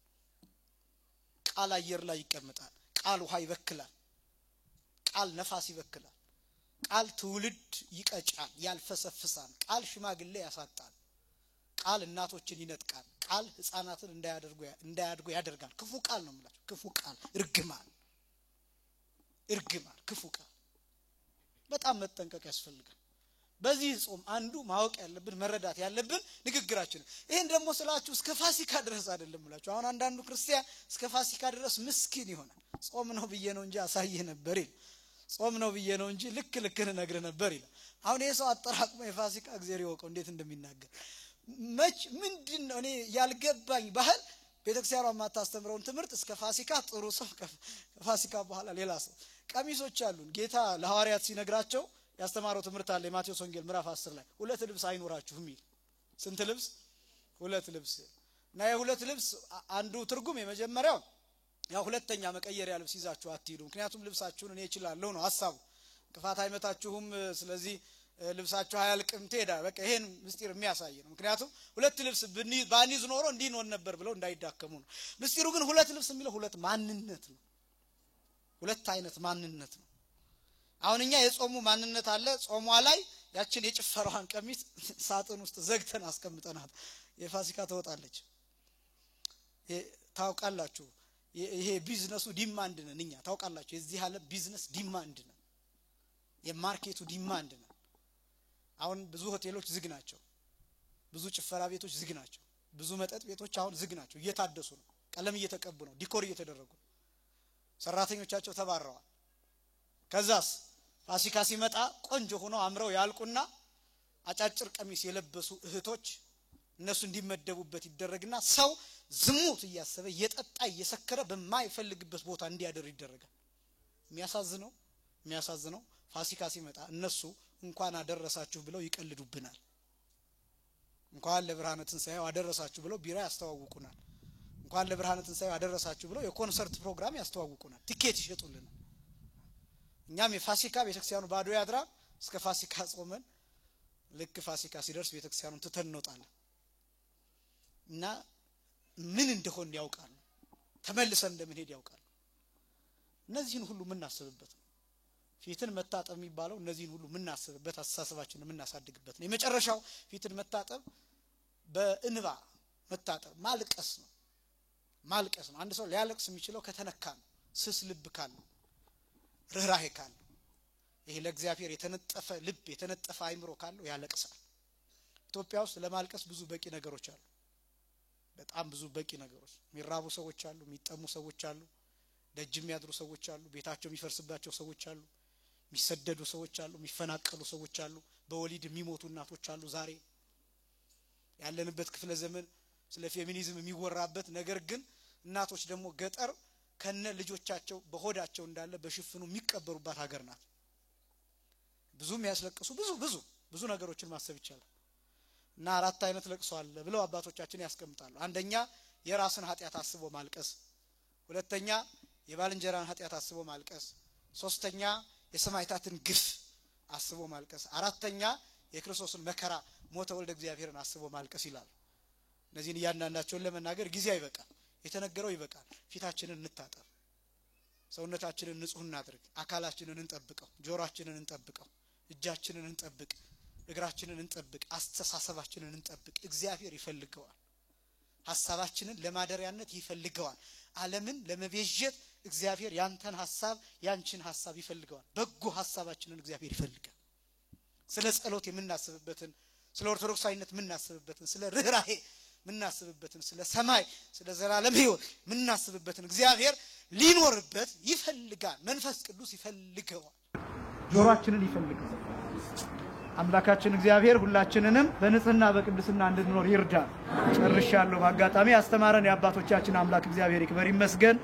ቃል አየር ላይ ይቀመጣል። ቃል ውሃ ይበክላል። ቃል ነፋስ ይበክላል። ቃል ትውልድ ይቀጫል፣ ያልፈሰፍሳል። ቃል ሽማግሌ ያሳጣል። ቃል እናቶችን ይነጥቃል። ቃል ህፃናትን እንዳያድጉ ያደርጋል። ክፉ ቃል ነው ማለት ክፉ ቃል እርግማን ክፉ ቃል በጣም መጠንቀቅ ያስፈልጋል። በዚህ ጾም አንዱ ማወቅ ያለብን መረዳት ያለብን ንግግራችን። ይሄን ደግሞ ስላችሁ እስከ ፋሲካ ድረስ አይደለም ብላችሁ አሁን አንዳንዱ ክርስቲያን እስከ ፋሲካ ድረስ ምስኪን ይሆናል። ጾም ነው ብዬ ነው እንጂ አሳየህ ነበር ይል ጾም ነው ብዬ ነው እንጂ ልክን ነግረ ነበር ይላል። አሁን ይሄ ሰው አጠራቅሞ የፋሲካ እግዚአብሔር ይወቀው እንዴት እንደሚናገር ምንድነው እኔ ያልገባኝ ባህል ቤተክርስቲያኗ ማታስተምረውን ትምህርት እስከ ፋሲካ ጥሩ ሰው ከፋሲካ በኋላ ሌላ ሰው ቀሚሶች አሉን። ጌታ ለሐዋርያት ሲነግራቸው ያስተማረው ትምህርት አለ ማቴዎስ ወንጌል ምዕራፍ 10 ላይ ሁለት ልብስ አይኖራችሁም ይል። ስንት ልብስ? ሁለት ልብስ። እና የሁለት ልብስ አንዱ ትርጉም የመጀመሪያው ያው ሁለተኛ መቀየሪያ ልብስ ይዛችሁ አትሄዱ፣ ምክንያቱም ልብሳችሁን እኔ እችላለሁ ነው ሐሳቡ። ክፋት አይመታችሁም፣ ስለዚህ ልብሳችሁ አያልቅም ትሄዳ። በቃ ይሄን ምስጢር የሚያሳይ ነው። ምክንያቱም ሁለት ልብስ ባኒዝ ኖሮ እንዲህ ነው ነበር ብለው እንዳይዳከሙ ነው። ምስጢሩ ግን ሁለት ልብስ የሚለው ሁለት ማንነት ነው። ሁለት አይነት ማንነት ነው። አሁን እኛ የጾሙ ማንነት አለ። ጾሟ ላይ ያችን የጭፈራዋን ቀሚስ ሳጥን ውስጥ ዘግተን አስቀምጠናት የፋሲካ ተወጣለች። ታውቃላችሁ ይሄ ቢዝነሱ ዲማንድ ነን እኛ። ታውቃላችሁ የዚህ ዓለም ቢዝነስ ዲማንድ ነው፣ የማርኬቱ ዲማንድ ነው። አሁን ብዙ ሆቴሎች ዝግ ናቸው፣ ብዙ ጭፈራ ቤቶች ዝግ ናቸው፣ ብዙ መጠጥ ቤቶች አሁን ዝግ ናቸው። እየታደሱ ነው፣ ቀለም እየተቀቡ ነው፣ ዲኮር እየተደረጉ ነው፣ ሰራተኞቻቸው ተባረዋል። ከዛስ ፋሲካ ሲመጣ ቆንጆ ሆነው አምረው ያልቁና አጫጭር ቀሚስ የለበሱ እህቶች እነሱ እንዲመደቡበት ይደረግና ሰው ዝሙት እያሰበ እየጠጣ እየሰከረ በማይፈልግበት ቦታ እንዲያደር ይደረጋል። የሚያሳዝነው ፋሲካ ሲመጣ እነሱ እንኳን አደረሳችሁ ብለው ይቀልዱብናል። እንኳን ለብርሃነ ትንሣኤው አደረሳችሁ ብለው ቢራ ያስተዋውቁናል። እንኳን ለብርሃነ ትንሣኤው አደረሳችሁ ብለው የኮንሰርት ፕሮግራም ያስተዋውቁናል፣ ቲኬት ይሸጡልናል። እኛም የፋሲካ ቤተክርስቲያኑ ባዶ ያድራ እስከ ፋሲካ ጾመን ልክ ፋሲካ ሲደርስ ቤተክርስቲያኑን ትተን እንወጣለን እና ምን እንደሆነ ያውቃሉ ተመልሰን እንደምንሄድ ያውቃሉ እነዚህን ሁሉ ምናስብበት ነው ፊትን መታጠብ የሚባለው እነዚህን ሁሉ ምናስብበት አስተሳሰባችንን ምናሳድግበት ነው የመጨረሻው ፊትን መታጠብ በእንባ መታጠብ ማልቀስ ነው አንድ ሰው ሊያለቅስ የሚችለው ከተነካ ነው ስስ ልብ ካለው ርህራሄ ካለው ይሄ ለእግዚአብሔር የተነጠፈ ልብ የተነጠፈ አይምሮ ካለው ያለቅሳል ኢትዮጵያ ውስጥ ለማልቀስ ብዙ በቂ ነገሮች አሉ በጣም ብዙ በቂ ነገሮች የሚራቡ ሰዎች አሉ የሚጠሙ ሰዎች አሉ ደጅ የሚያድሩ ሰዎች አሉ ቤታቸው የሚፈርስባቸው ሰዎች አሉ የሚሰደዱ ሰዎች አሉ የሚፈናቀሉ ሰዎች አሉ በወሊድ የሚሞቱ እናቶች አሉ ዛሬ ያለንበት ክፍለ ዘመን ስለ ፌሚኒዝም የሚወራበት ነገር ግን እናቶች ደግሞ ገጠር ከነ ልጆቻቸው በሆዳቸው እንዳለ በሽፍኑ የሚቀበሩባት ሀገር ናት ብዙም ያስለቅሱ ብዙ ነገሮችን ማሰብ ይቻላል እና አራት አይነት ለቅሶ አለ ብለው አባቶቻችን ያስቀምጣሉ አንደኛ የራስን ኃጢያት አስቦ ማልቀስ ሁለተኛ የባልንጀራን ኃጢያት አስቦ ማልቀስ ሶስተኛ የሰማዕታትን ግፍ አስቦ ማልቀስ አራተኛ የክርስቶስን መከራ ሞተ ወልደ እግዚአብሔርን አስቦ ማልቀስ ይላል እነዚህን ያንናቸውን ለመናገር ጊዜ አይበቃም የተነገረው ይበቃል ፊታችንን እንታጠብ ሰውነታችንን ንጹህ እናድርግ አካላችንን እንጠብቀው ጆሮአችንን እንጠብቀው እጃችንን እንጠብቅ እግራችንን እንጠብቅ አስተሳሰባችንን እንጠብቅ እግዚአብሔር ይፈልገዋል ሐሳባችንን ለማደሪያነት ይፈልገዋል ዓለምን ለመቤዠት እግዚአብሔር ያንተን ሐሳብ ያንቺን ሐሳብ ይፈልገዋል በጎ ሐሳባችንን እግዚአብሔር ይፈልጋል ስለ ጸሎት የምናስብበትን ስለ ኦርቶዶክሳዊነት የምናስብበትን ስለ ርህራሄ ምናስብበትን ስለ ሰማይ ስለ ዘላለም ሕይወት ምናስብበትን እግዚአብሔር ሊኖርበት ይፈልጋል መንፈስ ቅዱስ ይፈልገዋል ጆሮአችንን ይፈልጋል አምላካችን እግዚአብሔር ሁላችንንም በንጽህና በቅድስና እንድንኖር ይርዳል ጨርሻለሁ በአጋጣሚ አስተማረን የአባቶቻችን አምላክ እግዚአብሔር ይክበር ይመስገን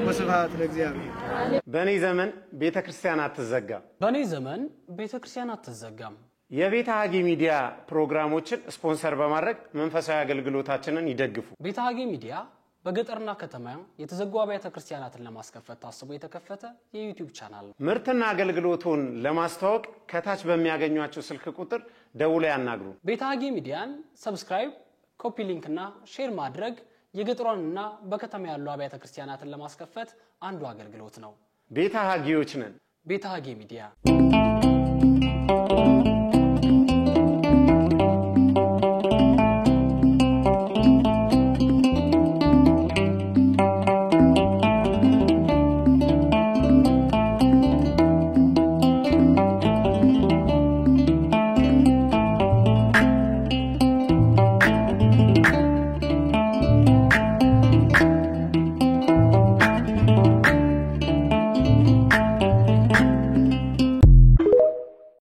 ወስብሐት ለእግዚአብሔር በኔ ዘመን ቤተክርስቲያን አትዘጋም የቤተ ሀጌ ሚዲያ ፕሮግራሞችን ስፖንሰር በማድረግ መንፈሳዊ አገልግሎታችንን ይደግፉ ቤተ ሀጌ ሚዲያ በገጠርና ከተማ የተዘጉ አብያተ ክርስቲያናትን ለማስከፈት ታስቦ የተከፈተ የዩቲዩብ ቻናል ነው ምርትና አገልግሎቱን ለማስተዋወቅ ከታች በሚያገኙአቸው ስልክ ቁጥር ደውለው ያናግሩ ቤተ ሀጌ ሚዲያን ሰብስክራይብ ኮፒ ሊንክና ሼር ማድረግ የገጠሯንና በከተማ ያሉ አብያተ ክርስቲያናትን ለማስከፈት አንዱ አገልግሎት ነው ቤተ ሀጌዎች ነን ቤተ ሀጌ ሚዲያ